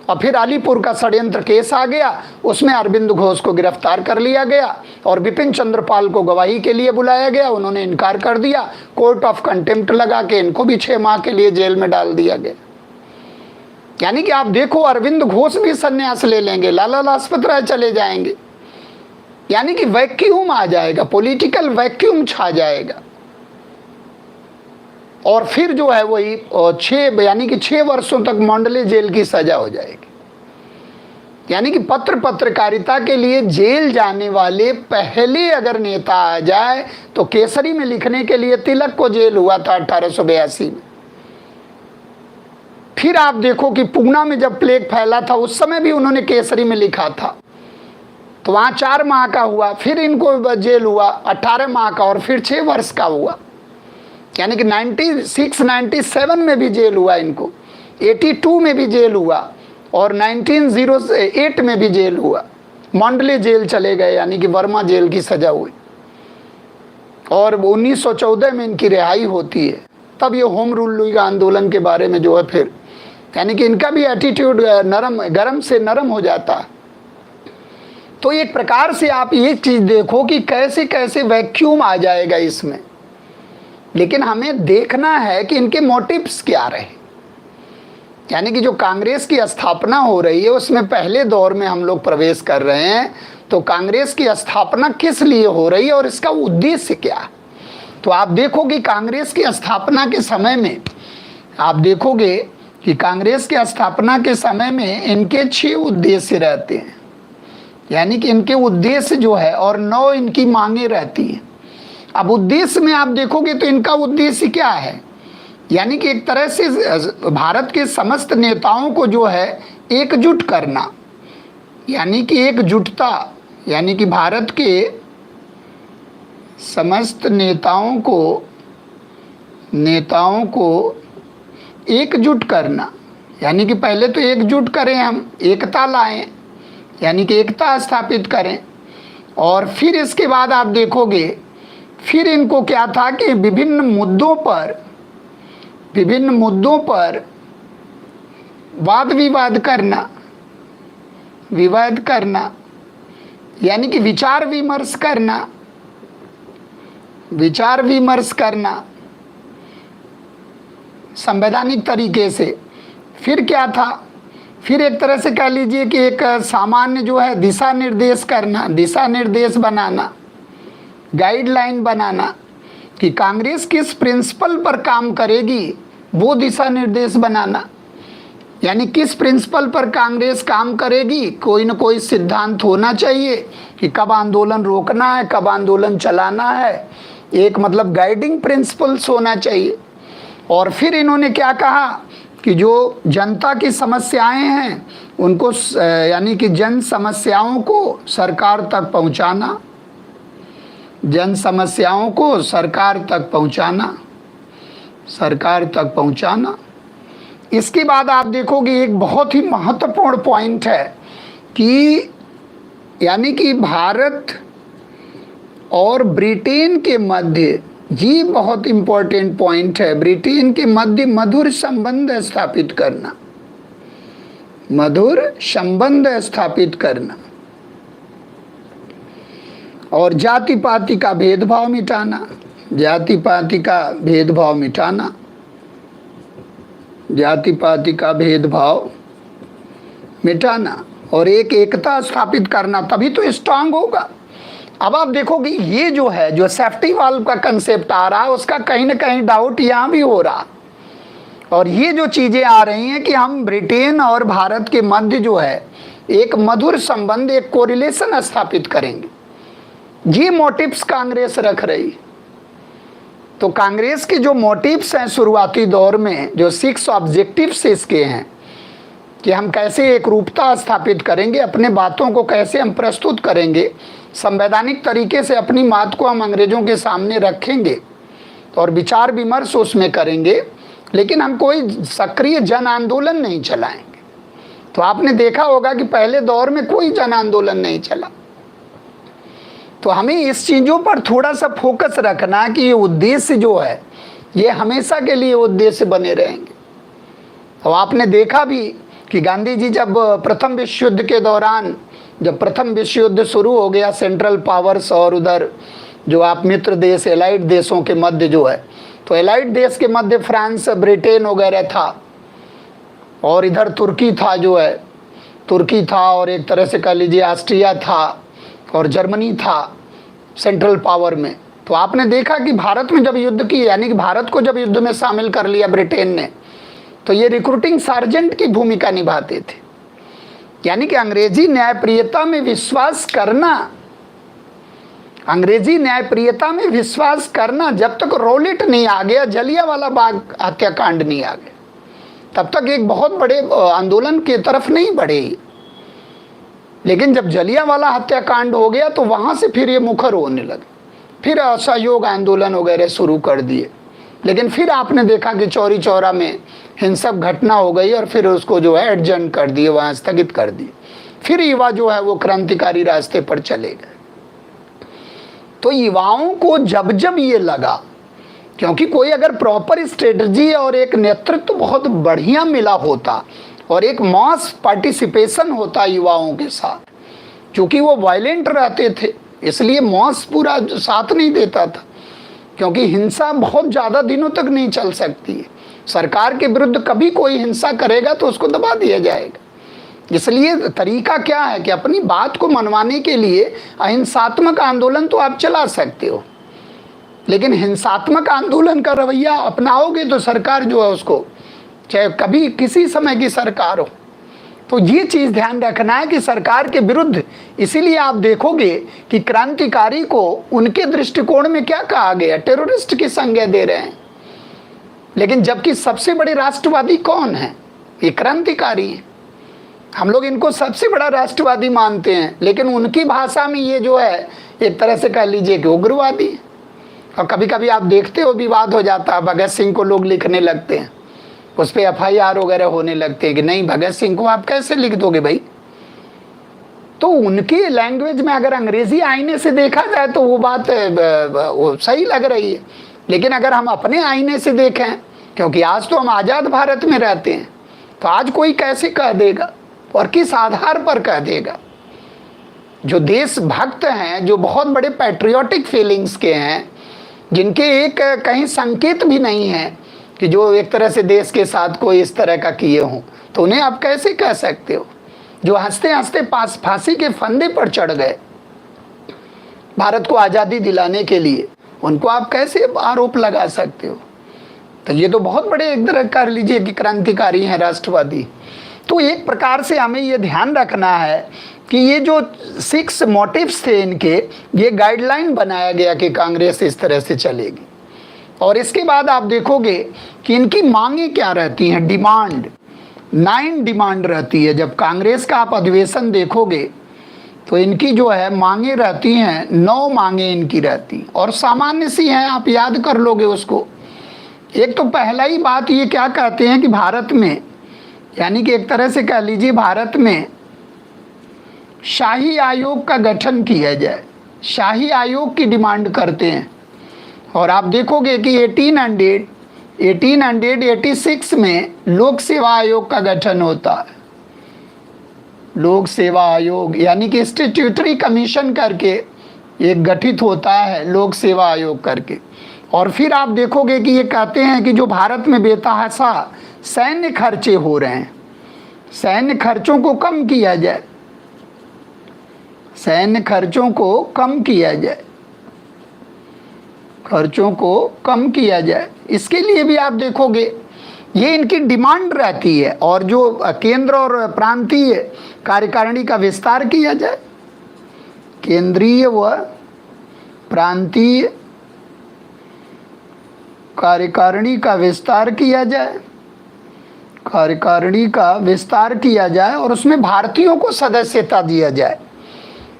और फिर अलीपुर का षड्यंत्र केस आ गया, उसमें अरविंद घोष को गिरफ्तार कर लिया गया और बिपिन चंद्र पाल को गवाही के लिए बुलाया गया। उन्होंने इनकार कर दिया, कोर्ट ऑफ कंटेम्प्ट लगा के इनको भी 6 माह के लिए जेल में डाल दिया गया। यानी कि आप देखो अरविंद घोष भी संन्यास ले लेंगे, लाला लाजपत राय चले जाएंगे। यानी कि वैक्यूम आ जाएगा, पॉलिटिकल वैक्यूम छा जाएगा। और फिर जो है वही 6 वर्षों तक मंडले जेल की सजा हो जाएगी। यानी कि पत्रकारिता के लिए जेल जाने वाले पहले अगर नेता आ जाए तो केसरी में लिखने के लिए तिलक को जेल हुआ था 1882 में। फिर आप देखो कि पूना में जब प्लेग फैला था उस समय भी उन्होंने केसरी में लिखा था, तो वहाँ 4 माह का हुआ, फिर इनको जेल हुआ 18 माह का और फिर 6 वर्ष का हुआ। यानी कि 96-97 में भी जेल हुआ इनको, 82 में भी जेल हुआ और 1908 में भी जेल हुआ। मंडले जेल चले गए, यानी कि वर्मा जेल की सजा हुई। और 1914 में इनकी रिहाई होती है। तब ये होम रूल लीग आंदोलन के बारे में जो है फिर यानी कि इनका भी एटीट्यूड गरम से नरम हो जाता है। तो एक प्रकार से आप ये चीज़ देखो कि कैसे कैसे वैक्यूम आ जाएगा इसमें। लेकिन हमें देखना है कि इनके मोटिव्स क्या रहे। यानी कि जो कांग्रेस की स्थापना हो रही है उसमें पहले दौर में हम लोग प्रवेश कर रहे हैं, तो कांग्रेस की स्थापना किस लिए हो रही है और इसका उद्देश्य क्या है। तो आप देखोगे कांग्रेस की स्थापना के समय में, आप देखोगे कि कांग्रेस की स्थापना के समय में इनके 6 उद्देश्य रहते हैं। यानी कि इनके उद्देश्य जो है और 9 इनकी मांगे रहती हैं। अब उद्देश्य में आप देखोगे तो इनका उद्देश्य क्या है, यानी कि एक तरह से भारत के समस्त नेताओं को जो है एकजुट करना। यानी कि एकजुटता, यानी कि भारत के समस्त नेताओं को एकजुट करना। यानी कि पहले तो एकजुट करें, हम एकता लाएं, यानी कि एकता स्थापित करें। और फिर इसके बाद आप देखोगे फिर इनको क्या था कि विभिन्न मुद्दों पर वाद विवाद करना, यानी कि विचार विमर्श करना संवैधानिक तरीके से। फिर क्या था, फिर एक तरह से कह लीजिए कि एक सामान्य जो है दिशा निर्देश बनाना, गाइडलाइन बनाना कि कांग्रेस किस प्रिंसिपल पर काम करेगी वो दिशा निर्देश बनाना। यानी किस प्रिंसिपल पर कांग्रेस काम करेगी, कोई न कोई सिद्धांत होना चाहिए कि कब आंदोलन रोकना है, कब आंदोलन चलाना है, एक मतलब गाइडिंग प्रिंसिपल्स होना चाहिए। और फिर इन्होंने क्या कहा कि जो जनता की समस्याएं हैं उनको यानी कि जन समस्याओं को सरकार तक पहुंचाना। इसके बाद आप देखोगे एक बहुत ही महत्वपूर्ण पॉइंट है कि यानी कि भारत और ब्रिटेन के मध्य, ये बहुत इंपॉर्टेंट पॉइंट है, ब्रिटेन के मध्य मधुर संबंध स्थापित करना, मधुर संबंध स्थापित करना, और जाति पाति का भेदभाव मिटाना, जाति पाति का भेदभाव मिटाना, जाति पाति का भेदभाव मिटाना, और एक एकता स्थापित करना, तभी तो स्ट्रांग होगा। अब आप देखोगे ये जो है, जो सेफ्टी वाल्व का कंसेप्ट आ रहा है, उसका कहीं ना कहीं डाउट यहाँ भी हो रहा, और ये जो चीज़ें आ रही हैं कि हम ब्रिटेन और भारत के मध्य जो है एक मधुर संबंध, एक कोरिलेशन स्थापित करेंगे, ये मोटिव्स कांग्रेस रख रही। तो कांग्रेस के जो मोटिव्स हैं शुरुआती दौर में, जो 6 ऑब्जेक्टिव्स इसके हैं कि हम कैसे एक रूपता स्थापित करेंगे, अपने बातों को कैसे हम प्रस्तुत करेंगे, संवैधानिक तरीके से अपनी बात को हम अंग्रेज़ों के सामने रखेंगे और विचार विमर्श उसमें करेंगे, लेकिन हम कोई सक्रिय जन आंदोलन नहीं चलाएंगे। तो आपने देखा होगा कि पहले दौर में कोई जन आंदोलन नहीं चला। तो हमें इस चीज़ों पर थोड़ा सा फोकस रखना कि ये उद्देश्य जो है ये हमेशा के लिए उद्देश्य बने रहेंगे। तो आपने देखा भी कि गांधी जी जब प्रथम विश्व युद्ध के दौरान, जब प्रथम विश्व युद्ध शुरू हो गया, सेंट्रल पावर्स और उधर जो आप मित्र देश एलाइड देशों के मध्य जो है, तो एलाइड देश के मध्य फ्रांस, ब्रिटेन वगैरह था, और इधर तुर्की था, जो है तुर्की था, और एक तरह से कह लीजिए ऑस्ट्रिया था, और जर्मनी था सेंट्रल पावर में। तो आपने देखा कि भारत में जब युद्ध की, यानी कि भारत को जब युद्ध में शामिल कर लिया ब्रिटेन ने, तो ये रिक्रूटिंग सार्जेंट की भूमिका निभाते थे। यानी कि अंग्रेजी न्यायप्रियता में विश्वास करना, अंग्रेजी न्यायप्रियता में विश्वास करना, जब तक रॉलेट नहीं आ गया, जलियांवाला बाग हत्याकांड नहीं आ गया, तब तक एक बहुत बड़े आंदोलन की तरफ नहीं बढ़े। लेकिन जब जलियांवाला हत्याकांड हो गया तो वहाँ से फिर ये मुखर होने लगे, फिर असहयोग आंदोलन वगैरह शुरू कर दिए। लेकिन फिर आपने देखा कि चौरी चौरा में हिंसक घटना हो गई, और फिर उसको जो है एडजर्न कर दिए, वहाँ स्थगित कर दिए। फिर युवा जो है वो क्रांतिकारी रास्ते पर चले गए। तो युवाओं को जब जब ये लगा, क्योंकि कोई अगर प्रॉपर स्ट्रेटजी और एक नेतृत्व बहुत बढ़िया मिला होता और एक मास पार्टिसिपेशन होता युवाओं के साथ, क्योंकि वो वायलेंट रहते थे इसलिए मास पूरा साथ नहीं देता था, क्योंकि हिंसा बहुत ज़्यादा दिनों तक नहीं चल सकती है। सरकार के विरुद्ध कभी कोई हिंसा करेगा तो उसको दबा दिया जाएगा। इसलिए तरीका क्या है कि अपनी बात को मनवाने के लिए अहिंसात्मक आंदोलन तो आप चला सकते हो, लेकिन हिंसात्मक आंदोलन का रवैया अपनाओगे तो सरकार जो है उसको, चाहे कभी किसी समय की सरकार हो, तो ये चीज़ ध्यान रखना है कि सरकार के विरुद्ध। इसीलिए आप देखोगे कि क्रांतिकारी को उनके दृष्टिकोण में क्या कहा गया, टेररिस्ट की संज्ञा दे रहे हैं, लेकिन जबकि सबसे बड़े राष्ट्रवादी कौन है, ये क्रांतिकारी हैं। हम लोग इनको सबसे बड़ा राष्ट्रवादी मानते हैं, लेकिन उनकी भाषा में ये जो है एक तरह से कह लीजिए कि उग्रवादी। और कभी कभी आप देखते हो विवाद हो जाता है, भगत सिंह को लोग लिखने लगते हैं, उस पर FIR वगैरह होने लगते हैं कि नहीं भगत सिंह को आप कैसे लिख दोगे भाई। तो उनके लैंग्वेज में अगर अंग्रेजी आईने से देखा जाए तो वो बात वो सही लग रही है, लेकिन अगर हम अपने आईने से देखें, क्योंकि आज तो हम आज़ाद भारत में रहते हैं, तो आज कोई कैसे कह देगा और किस आधार पर कह देगा। जो देशभक्त हैं, जो बहुत बड़े पैट्रियोटिक फीलिंग्स के हैं, जिनके एक कहीं संकेत भी नहीं है कि जो एक तरह से देश के साथ कोई इस तरह का किए हों, तो उन्हें आप कैसे कह सकते हो। जो हंसते हंसते फांसी के फंदे पर चढ़ गए भारत को आज़ादी दिलाने के लिए, उनको आप कैसे आरोप लगा सकते हो। तो ये तो बहुत बड़े एक तरह कर लीजिए कि क्रांतिकारी हैं, राष्ट्रवादी। तो एक प्रकार से हमें ये ध्यान रखना है कि ये जो 6 मोटिव्स थे इनके, ये गाइडलाइन बनाया गया कि कांग्रेस इस तरह से चलेगी। और इसके बाद आप देखोगे कि इनकी मांगे क्या रहती हैं, डिमांड 9 डिमांड रहती है। जब कांग्रेस का आप अधिवेशन देखोगे तो इनकी जो है मांगे रहती हैं, 9 मांगे इनकी रहती, और सामान्य सी हैं, आप याद कर लोगे उसको। एक तो पहला ही बात ये क्या कहते हैं कि भारत में, यानी कि एक तरह से कह लीजिए भारत में शाही आयोग का गठन किया जाए। शाही आयोग की डिमांड करते हैं। और आप देखोगे कि 1886 में लोक सेवा आयोग का गठन होता है। लोक सेवा आयोग यानी कि स्टैट्यूटरी कमीशन करके एक गठित होता है, लोक सेवा आयोग करके। और फिर आप देखोगे कि ये कहते हैं कि जो भारत में बेतहाशा सैन्य खर्चे हो रहे हैं, सैन्य खर्चों को कम किया जाए, सैन्य खर्चों को कम किया जाए, खर्चों को कम किया जाए। इसके लिए भी आप देखोगे ये इनकी डिमांड रहती है। और जो केंद्र और प्रांतीय कार्यकारिणी का विस्तार किया जाए, केंद्रीय व प्रांतीय कार्यकारिणी का विस्तार किया जाए, कार्यकारिणी का विस्तार किया जाए और उसमें भारतीयों को सदस्यता दिया जाए।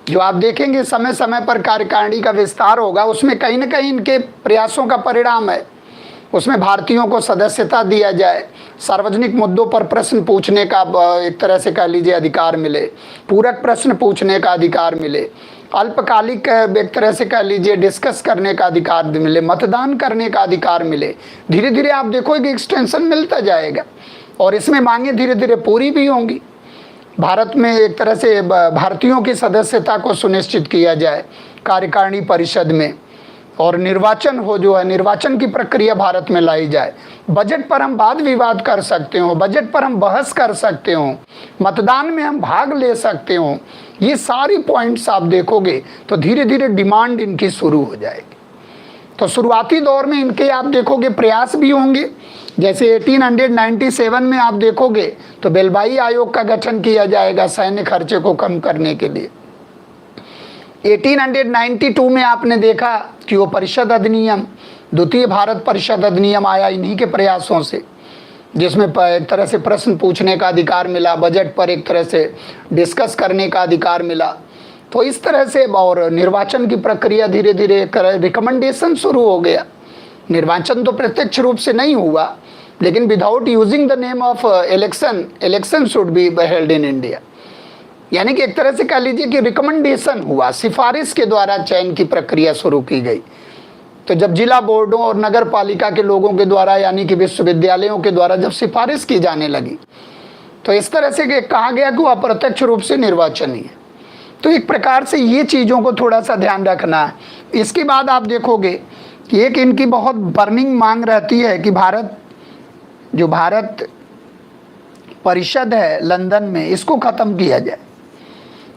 जो आप देखेंगे समय समय पर कार्यकारिणी का विस्तार होगा, उसमें कहीं ना कहीं इनके प्रयासों का परिणाम है। उसमें भारतीयों को सदस्यता दिया जाए, सार्वजनिक मुद्दों पर प्रश्न पूछने का एक तरह से कह लीजिए अधिकार मिले, पूरक प्रश्न पूछने का अधिकार मिले, अल्पकालिक एक तरह से कह लीजिए डिस्कस करने का अधिकार मिले, मतदान करने का अधिकार मिले। धीरे धीरे आप देखोगे एक्सटेंशन मिलता जाएगा और इसमें मांगे धीरे धीरे पूरी भी होंगी। भारत में एक तरह से भारतीयों की सदस्यता को सुनिश्चित किया जाए कार्यकारिणी परिषद में, और निर्वाचन हो जो है, निर्वाचन की प्रक्रिया भारत में लाई जाए। बजट पर हम वाद विवाद कर सकते हो, बजट पर हम बहस कर सकते हो, मतदान में हम भाग ले सकते हो। ये सारी पॉइंट्स आप देखोगे तो धीरे धीरे डिमांड इनकी शुरू हो जाएगी। तो शुरुआती दौर में इनके आप देखोगे प्रयास भी होंगे। जैसे 1897 में आप देखोगे तो बेलबाई आयोग का गठन किया जाएगा सैन्य खर्चे को कम करने के लिए। 1892 में आपने देखा कि वो परिषद अधिनियम, द्वितीय भारत परिषद अधिनियम आया इन्हीं के प्रयासों से, जिसमें एक तरह से प्रश्न पूछने का अधिकार मिला, बजट पर एक तरह से डिस्कस करने का अधिकार मिला। तो इस तरह से और निर्वाचन की प्रक्रिया धीरे धीरे रिकमेंडेशन शुरू हो गया। निर्वाचन तो प्रत्यक्ष रूप से नहीं हुआ, लेकिन without using the name of election, election should be held in India. यानी कि एक तरह से कह लीजिए कि रिकमेंडेशन हुआ, सिफारिश के द्वारा चयन की प्रक्रिया शुरू की गई। तो जब जिला बोर्डों और नगर पालिका के लोगों के द्वारा यानी कि विश्वविद्यालयों के द्वारा जब सिफारिश की जाने लगी, तो इस तरह से कहा गया कि वो अप्रत्यक्ष रूप से निर्वाचन ही है। तो एक प्रकार से ये चीज़ों को थोड़ा सा ध्यान रखना है। इसके बाद आप देखोगे कि एक इनकी बहुत बर्निंग मांग रहती है कि जो भारत परिषद है लंदन में, इसको ख़त्म किया जाए।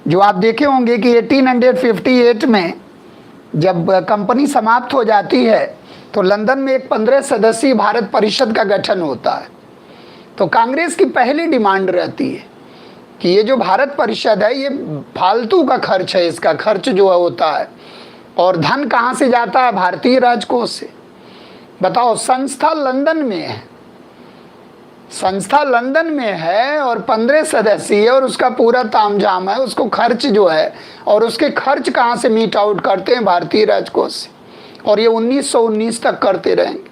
जो आप देखे होंगे कि 1858 में जब कंपनी समाप्त हो जाती है तो लंदन में एक 15 सदस्यीय भारत परिषद का गठन होता है। तो कांग्रेस की पहली डिमांड रहती है कि ये जो भारत परिषद है ये फालतू का खर्च है, इसका खर्च जो होता है, और धन कहाँ से जाता है? भारतीय राजकोष से। बताओ, संस्था लंदन में है, संस्था लंदन में है और 15 सदस्य है और उसका पूरा तामझाम है, उसको खर्च जो है, और उसके खर्च कहाँ से मीट आउट करते हैं? भारतीय राजकोष से। और ये 1919 तक करते रहेंगे।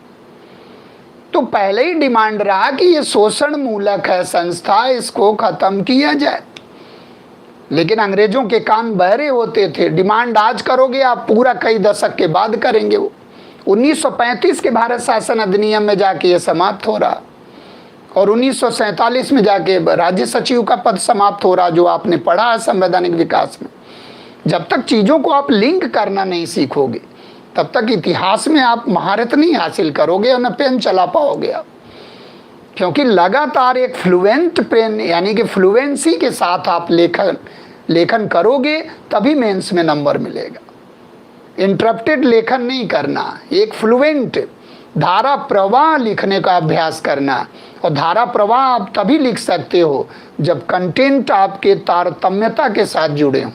तो पहले ही डिमांड रहा कि ये शोषण मूलक है संस्था, इसको खत्म किया जाए। लेकिन अंग्रेजों के कान बहरे होते थे। डिमांड आज करोगे आप, पूरा कई दशक के बाद करेंगे वो। 1935 के भारत शासन अधिनियम में जाके ये समाप्त हो रहा, और 1947 में जाके राज्य सचिव का पद समाप्त हो रहा, जो आपने पढ़ा है संवैधानिक विकास में। जब तक चीज़ों को आप लिंक करना नहीं सीखोगे, तब तक इतिहास में आप महारत नहीं हासिल करोगे और न पेन चला पाओगे आप। क्योंकि लगातार एक फ्लुएंट पेन यानी कि फ्लुएंसी के साथ आप लेखन करोगे तभी मेंस में नंबर मिलेगा। इंटरप्टेड लेखन नहीं करना, एक फ्लुएंट धारा प्रवाह लिखने का अभ्यास करना। और धारा प्रवाह आप तभी लिख सकते हो जब कंटेंट आपके तारतम्यता के साथ जुड़े हों,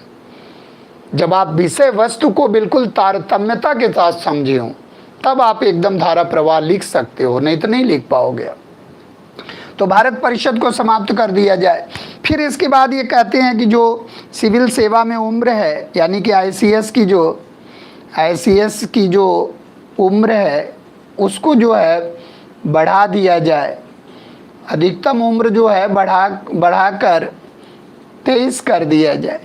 जब आप विषय वस्तु को बिल्कुल तारतम्यता के साथ समझे हों, तब आप एकदम धारा प्रवाह लिख सकते हो, नहीं तो नहीं लिख पाओगे। तो भारत परिषद को समाप्त कर दिया जाए। फिर इसके बाद ये कहते हैं कि जो सिविल सेवा में उम्र है, यानी कि आईसीएस की जो उम्र है उसको जो है बढ़ा दिया जाए। अधिकतम उम्र जो है बढ़ाकर 23 कर दिया जाए।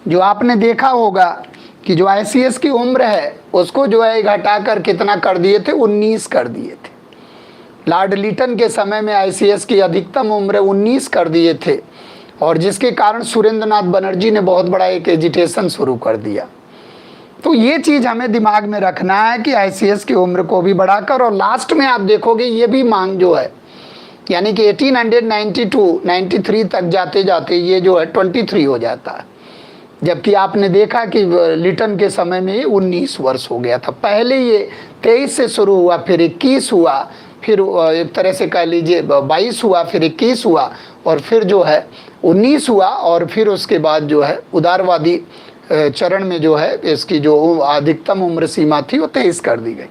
जो आपने देखा होगा कि जो आईसीएस की उम्र है उसको जो है घटाकर कितना कर दिए थे, 19 कर दिए थे। लॉर्ड लिटन के समय में आईसीएस की अधिकतम उम्र 19 कर दिए थे, और जिसके कारण सुरेंद्रनाथ बनर्जी ने बहुत बड़ा एक एजिटेशन शुरू कर दिया। तो ये चीज़ हमें दिमाग में रखना है कि आईसीएस की उम्र को भी बढ़ाकर, और लास्ट में आप देखोगे ये भी मांग जो है, यानी कि 1892 93 तक जाते जाते ये जो है 23 हो जाता है, जबकि आपने देखा कि लिटन के समय में ये 19 वर्ष हो गया था। पहले ये 23 से शुरू हुआ, फिर 21 हुआ, फिर एक तरह से कह लीजिए 22 हुआ, फिर 21 हुआ, और फिर जो है 19 हुआ, और फिर उसके बाद जो है उदारवादी चरण में जो है इसकी जो अधिकतम उम्र सीमा थी वो 23 कर दी गई।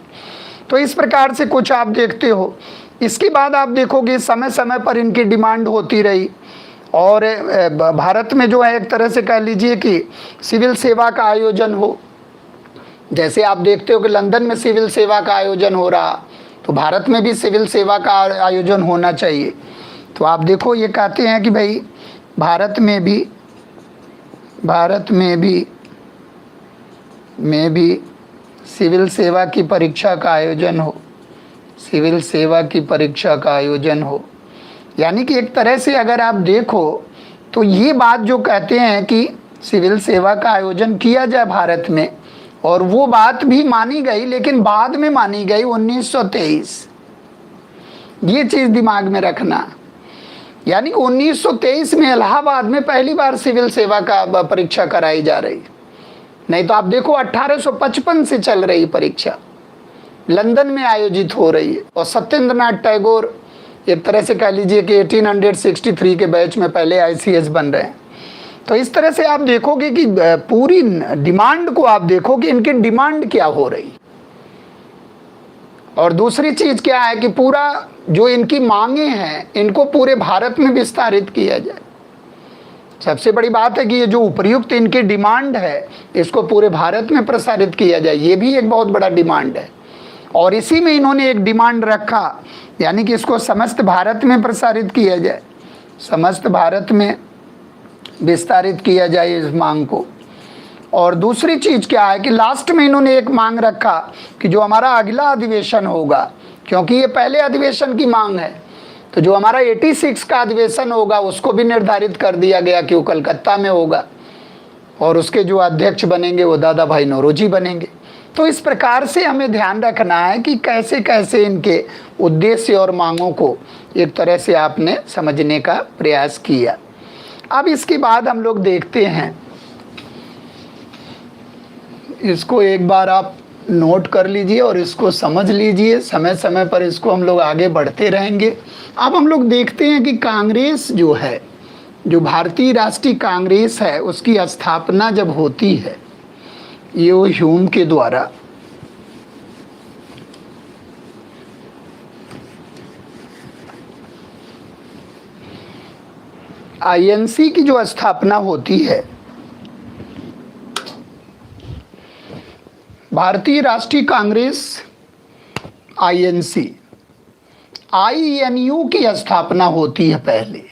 तो इस प्रकार से कुछ आप देखते हो। इसके बाद आप देखोगे समय समय पर इनकी डिमांड होती रही, और भारत में जो है एक तरह से कह लीजिए कि सिविल सेवा का आयोजन हो। जैसे आप देखते हो कि लंदन में सिविल सेवा का आयोजन हो रहा, तो भारत में भी सिविल सेवा का आयोजन होना चाहिए। तो आप देखो ये कहते हैं कि भाई भारत में भी सिविल सेवा की परीक्षा का आयोजन हो, सिविल सेवा की परीक्षा का आयोजन हो। यानी कि एक तरह से अगर आप देखो तो ये बात जो कहते हैं कि सिविल सेवा का आयोजन किया जाए भारत में, और वो बात भी मानी गई, लेकिन बाद में मानी गई 1923। ये चीज़ दिमाग में रखना। यानी कि 1923 में इलाहाबाद में पहली बार सिविल सेवा का परीक्षा कराई जा रही, नहीं तो आप देखो 1855 से चल रही परीक्षा लंदन में आयोजित हो रही है। और सत्येंद्रनाथ टैगोर एक तरह से कह लीजिए कि 1863 के बैच में पहले आईसीएस बन रहे हैं। तो इस तरह से आप देखोगे कि पूरी डिमांड को आप देखो कि इनकी डिमांड क्या हो रही, और दूसरी चीज़ क्या है कि पूरा जो इनकी मांगे हैं इनको पूरे भारत में विस्तारित किया जाए। सबसे बड़ी बात है कि ये जो उपयुक्त इनकी डिमांड है इसको पूरे भारत में प्रसारित किया जाए, ये भी एक बहुत बड़ा डिमांड है। और इसी में इन्होंने एक डिमांड रखा, यानी कि इसको समस्त भारत में प्रसारित किया जाए, समस्त भारत में विस्तारित किया जाए इस मांग को। और दूसरी चीज़ क्या है कि लास्ट में इन्होंने एक मांग रखा कि जो हमारा अगला अधिवेशन होगा, क्योंकि ये पहले अधिवेशन की मांग है, तो जो हमारा 86 का अधिवेशन होगा उसको भी निर्धारित कर दिया गया कि वो कलकत्ता में होगा, और उसके जो अध्यक्ष बनेंगे वो दादा भाई नौरोजी बनेंगे। तो इस प्रकार से हमें ध्यान रखना है कि कैसे कैसे इनके उद्देश्य और मांगों को एक तरह से आपने समझने का प्रयास किया। अब इसके बाद हम लोग देखते हैं, इसको एक बार आप नोट कर लीजिए और इसको समझ लीजिए, समय समय पर इसको हम लोग आगे बढ़ते रहेंगे। अब हम लोग देखते हैं कि कांग्रेस जो है, जो भारतीय राष्ट्रीय कांग्रेस है, उसकी स्थापना जब होती है यो ह्यूम के द्वारा, आईएनसी की जो स्थापना होती है, भारतीय राष्ट्रीय कांग्रेस आईएनसी, आईएनयू की स्थापना होती है पहले,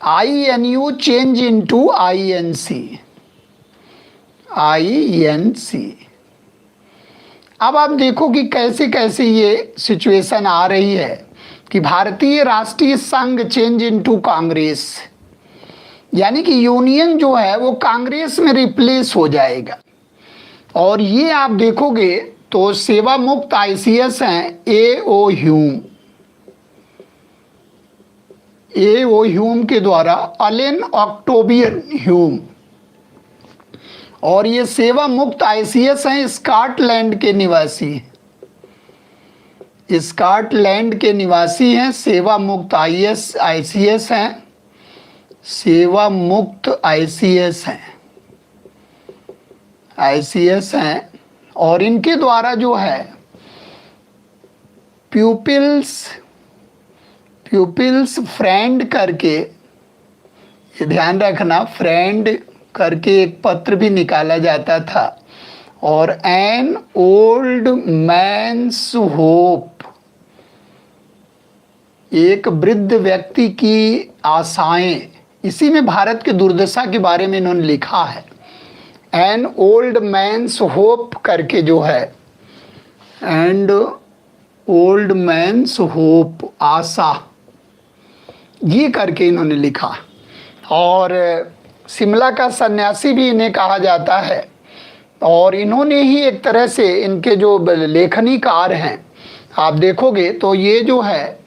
INU change into INC, INC. अब आप देखो कि कैसे कैसे ये सिचुएशन आ रही है कि भारतीय राष्ट्रीय संघ चेंज इनटू कांग्रेस, यानी कि यूनियन जो है वो कांग्रेस में रिप्लेस हो जाएगा। और ये आप देखोगे तो सेवा मुक्त आईसीएस हैं एओ ह्यूम के द्वारा, अलेन ऑक्टोबियन ह्यूम। और ये सेवा मुक्त आईसीएस हैं स्कॉटलैंड के निवासी, स्कॉटलैंड के निवासी हैं, सेवा मुक्त आईसीएस हैं, सेवा मुक्त आईसीएस हैं। और इनके द्वारा जो है प्यूपिल्स फ्रेंड करके, ये ध्यान रखना, फ्रेंड करके एक पत्र भी निकाला जाता था, और एन ओल्ड मैन्स होप, एक वृद्ध व्यक्ति की आशाएं, इसी में भारत की दुर्दशा के बारे में इन्होंने लिखा है। एन ओल्ड मैन्स होप करके जो है, एंड ओल्ड मैन्स होप, आशा, ये करके इन्होंने लिखा। और शिमला का सन्यासी भी इन्हें कहा जाता है। और इन्होंने ही एक तरह से इनके जो लेखनीकार हैं आप देखोगे तो ये जो है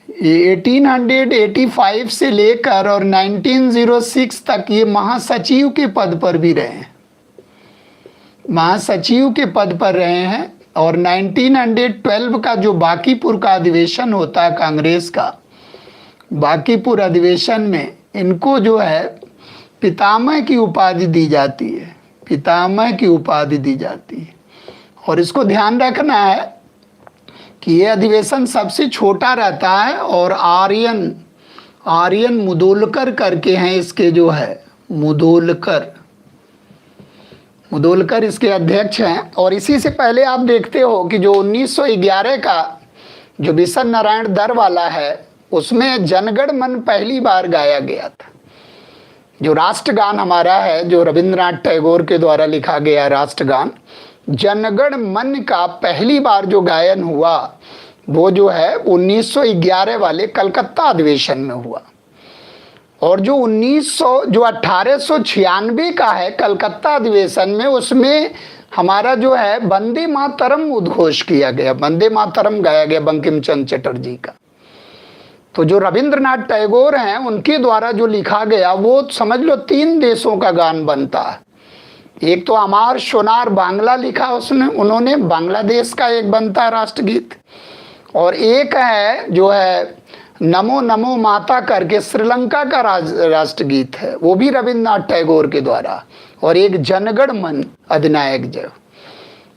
1885 से लेकर और 1906 तक ये महासचिव के पद पर भी रहे हैं, महासचिव के पद पर रहे हैं। और 1912 का जो बांकीपुर का अधिवेशन होता है कांग्रेस का, बांकीपुर अधिवेशन में इनको जो है पितामह की उपाधि दी जाती है, पितामह की उपाधि दी जाती है। और इसको ध्यान रखना है कि ये अधिवेशन सबसे छोटा रहता है और आर्यन मुदोलकर करके हैं इसके जो है, मुदोलकर इसके अध्यक्ष हैं। और इसी से पहले आप देखते हो कि जो 1911 का जो बिशन नारायण दर वाला है उसमें जनगण मन पहली बार गाया गया था। जो राष्ट्रगान हमारा है, जो रविंद्रनाथ टैगोर के द्वारा लिखा गया राष्ट्रगान, जनगण मन का पहली बार जो गायन हुआ वो जो है 1911 वाले कलकत्ता अधिवेशन में हुआ। और जो 1896 का है कलकत्ता अधिवेशन में, उसमें हमारा जो है वंदे मातरम उद्घोष किया गया, वंदे मातरम गाया गया बंकिम चंद्र चटर्जी का। तो जो रविंद्रनाथ टैगोर हैं उनके द्वारा जो लिखा गया वो समझ लो 3 देशों का गान बनता है। एक तो अमार सोनार बांग्ला लिखा उसने, उन्होंने बांग्लादेश का एक बनता है राष्ट्रगीत, और एक है जो है नमो नमो माता करके श्रीलंका का राष्ट्रगीत है, वो भी रविंद्रनाथ टैगोर के द्वारा, और एक जनगण मन अधिनायक जय।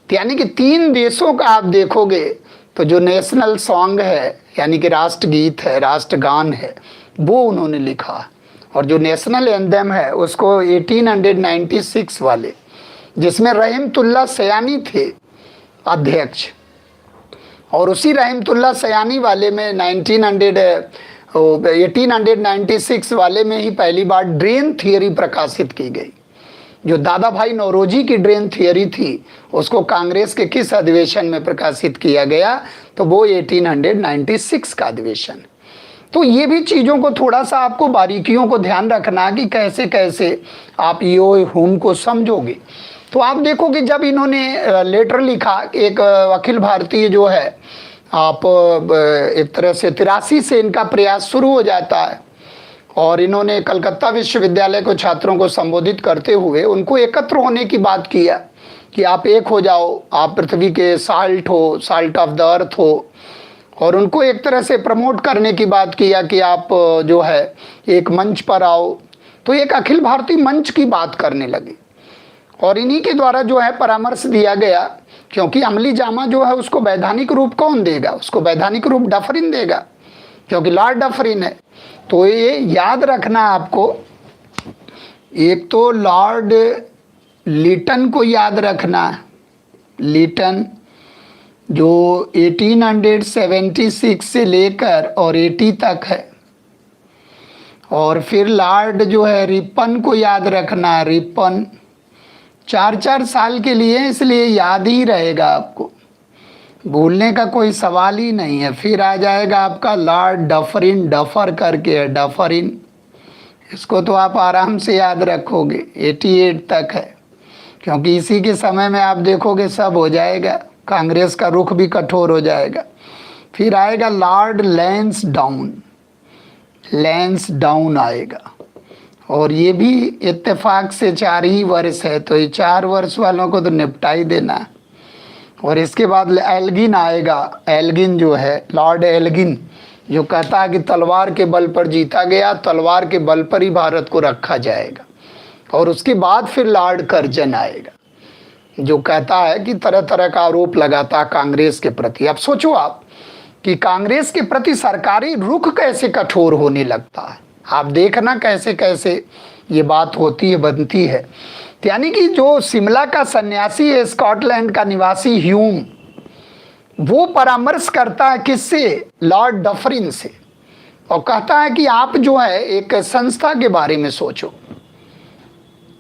यानी कि 3 देशों का आप देखोगे तो जो नेशनल सॉन्ग है यानी कि राष्ट्रगीत है, राष्ट्रगान है, वो उन्होंने लिखा। और जो नेशनल एंथम है उसको 1896 वाले, जिसमें रहमतुल्लाह सयानी थे अध्यक्ष, और उसी रहमतुल्लाह सयानी वाले में 1896 वाले में ही पहली बार ड्रेन थियरी प्रकाशित की गई। जो दादा भाई नौरोजी की ड्रेन थियरी थी उसको कांग्रेस के किस अधिवेशन में प्रकाशित किया गया, तो वो 1896 का अधिवेशन। तो ये भी चीज़ों को थोड़ा सा आपको बारीकियों को ध्यान रखना कि कैसे कैसे आप यो होम को समझोगे। तो आप देखो कि जब इन्होंने लेटर लिखा, एक अखिल भारतीय जो है आप एक तरह से 83 से इनका प्रयास शुरू हो जाता है, और इन्होंने कलकत्ता विश्वविद्यालय को छात्रों को संबोधित करते हुए उनको एकत्र होने की बात किया कि आप एक हो जाओ, आप पृथ्वी के साल्ट हो, साल्ट ऑफ द अर्थ हो। और उनको एक तरह से प्रमोट करने की बात किया कि आप जो है एक मंच पर आओ। तो एक अखिल भारतीय मंच की बात करने लगे, और इन्हीं के द्वारा जो है परामर्श दिया गया, क्योंकि अमली जामा जो है उसको वैधानिक रूप कौन देगा, उसको वैधानिक रूप डफरिन देगा, क्योंकि लॉर्ड डफरिन है। तो ये याद रखना आपको, एक तो लॉर्ड लिटन को याद रखना, लिटन जो 1876 से लेकर और 80 तक है, और फिर लॉर्ड जो है रिपन को याद रखना, रिपन 4-4 साल के लिए, इसलिए याद ही रहेगा आपको, भूलने का कोई सवाल ही नहीं है। फिर आ जाएगा आपका लॉर्ड डफरिन, डफर करके है डफरिन, इसको तो आप आराम से याद रखोगे, 88 तक है, क्योंकि इसी के समय में आप देखोगे सब हो जाएगा, कांग्रेस का रुख भी कठोर हो जाएगा। फिर आएगा लॉर्ड लैंसडाउन आएगा, और ये भी इत्तेफाक से 4 ही वर्ष है, तो ये 4 वर्ष वालों को तो निपटा ही देना। और इसके बाद एल्गिन आएगा, एल्गिन जो है लॉर्ड एल्गिन, जो कहता है कि तलवार के बल पर जीता गया, तलवार के बल पर ही भारत को रखा जाएगा। और उसके बाद फिर लॉर्ड कर्जन आएगा, जो कहता है कि तरह तरह का आरोप लगाता कांग्रेस के प्रति। अब सोचो आप कि कांग्रेस के प्रति सरकारी रुख कैसे कठोर होने लगता है, आप देखना कैसे कैसे ये बात होती है, बनती है। यानी कि जो शिमला का सन्यासी है, स्कॉटलैंड का निवासी ह्यूम, वो परामर्श करता है किससे, लॉर्ड डफरिन से, और कहता है कि आप जो है एक संस्था के बारे में सोचो,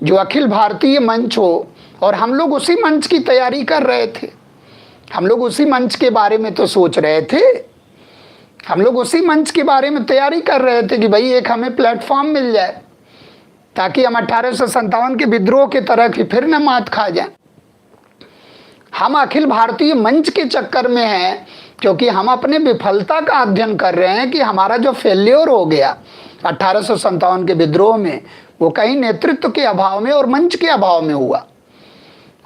जो अखिल भारतीय मंच हो, और हम लोग उसी मंच की तैयारी कर रहे थे। हम लोग उसी मंच के बारे में तो सोच रहे थे, हम लोग उसी मंच के बारे में तैयारी कर रहे थे कि भाई एक हमें प्लेटफॉर्म मिल जाए ताकि हम 1857 के विद्रोह के तरह की फिर न मात खा जाए। हम अखिल भारतीय मंच के चक्कर में हैं क्योंकि हम अपने विफलता का अध्ययन कर रहे हैं कि हमारा जो फेल्योर हो गया 1857 के विद्रोह में, वो कहीं नेतृत्व के अभाव में और मंच के अभाव में हुआ।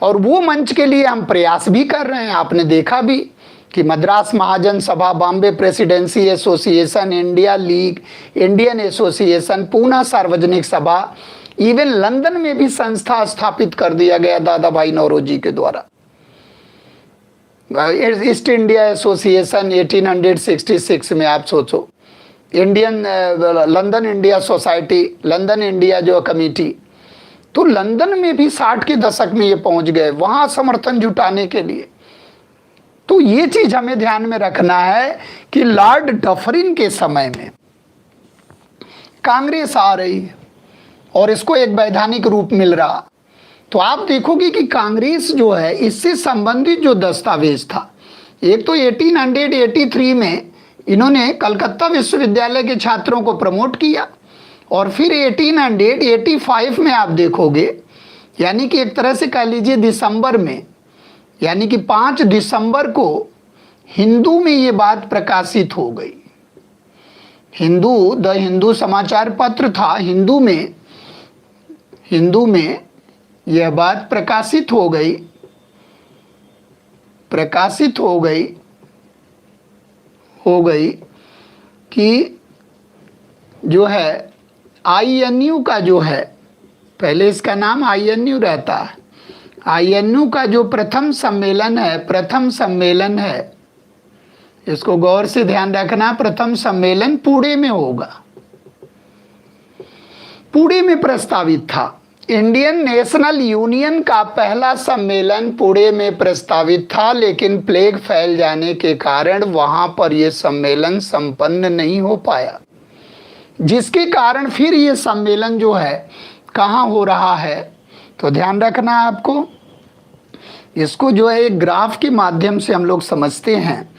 और वो मंच के लिए हम प्रयास भी कर रहे हैं। आपने देखा भी कि मद्रास महाजन सभा, Bombay presidency association, India league, Indian association, Poona सार्वजनिक सभा, इवन लंदन में भी संस्था स्थापित कर दिया गया दादा भाई नौरोजी के द्वारा। ईस्ट इंडिया एसोसिएशन 1866 में, आप सोचो, Indian London India society, London India जो कमेटी, तो लंदन में भी 60 के दशक में ये पहुंच गए वहां समर्थन जुटाने के लिए। तो ये चीज हमें ध्यान में रखना है कि लॉर्ड डफरिन के समय में कांग्रेस आ रही है और इसको एक वैधानिक रूप मिल रहा। तो आप देखोगे कि कांग्रेस जो है, इससे संबंधित जो दस्तावेज था, एक तो 1883 में इन्होंने कलकत्ता विश्वविद्यालय के छात्रों को प्रमोट किया, और फिर 1885 में आप देखोगे, यानी कि एक तरह से कह लीजिए दिसंबर में, यानी कि 5 दिसंबर को हिंदू में ये बात प्रकाशित हो गई। हिंदू, द हिंदू समाचार पत्र था, हिंदू में यह बात प्रकाशित हो गई कि जो है INU का जो है, पहले इसका नाम INU रहता है, INU का जो प्रथम सम्मेलन है, इसको गौर से ध्यान रखना, प्रथम सम्मेलन पुणे में होगा। पुणे में प्रस्तावित था। इंडियन नेशनल यूनियन का पहला सम्मेलन पुणे में प्रस्तावित था, लेकिन प्लेग फैल जाने के कारण वहां पर यह सम्मेलन संपन्न नहीं हो पाया, जिसके कारण फिर ये सम्मेलन जो है कहाँ हो रहा है, तो ध्यान रखना है आपको। इसको जो है एक ग्राफ के माध्यम से हम लोग समझते हैं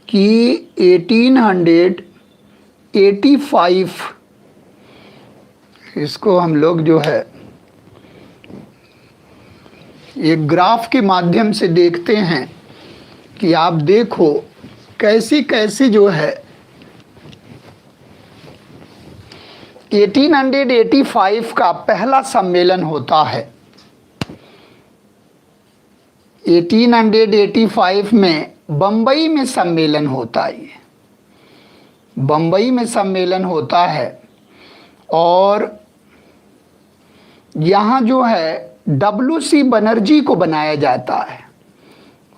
कि 1885, इसको हम लोग जो है एक ग्राफ के माध्यम से देखते हैं कि आप देखो कैसी कैसी जो है 1885 का पहला सम्मेलन होता है। 1885 में बम्बई में सम्मेलन होता है, बम्बई में सम्मेलन होता है, और यहाँ जो है WC बनर्जी को बनाया जाता है,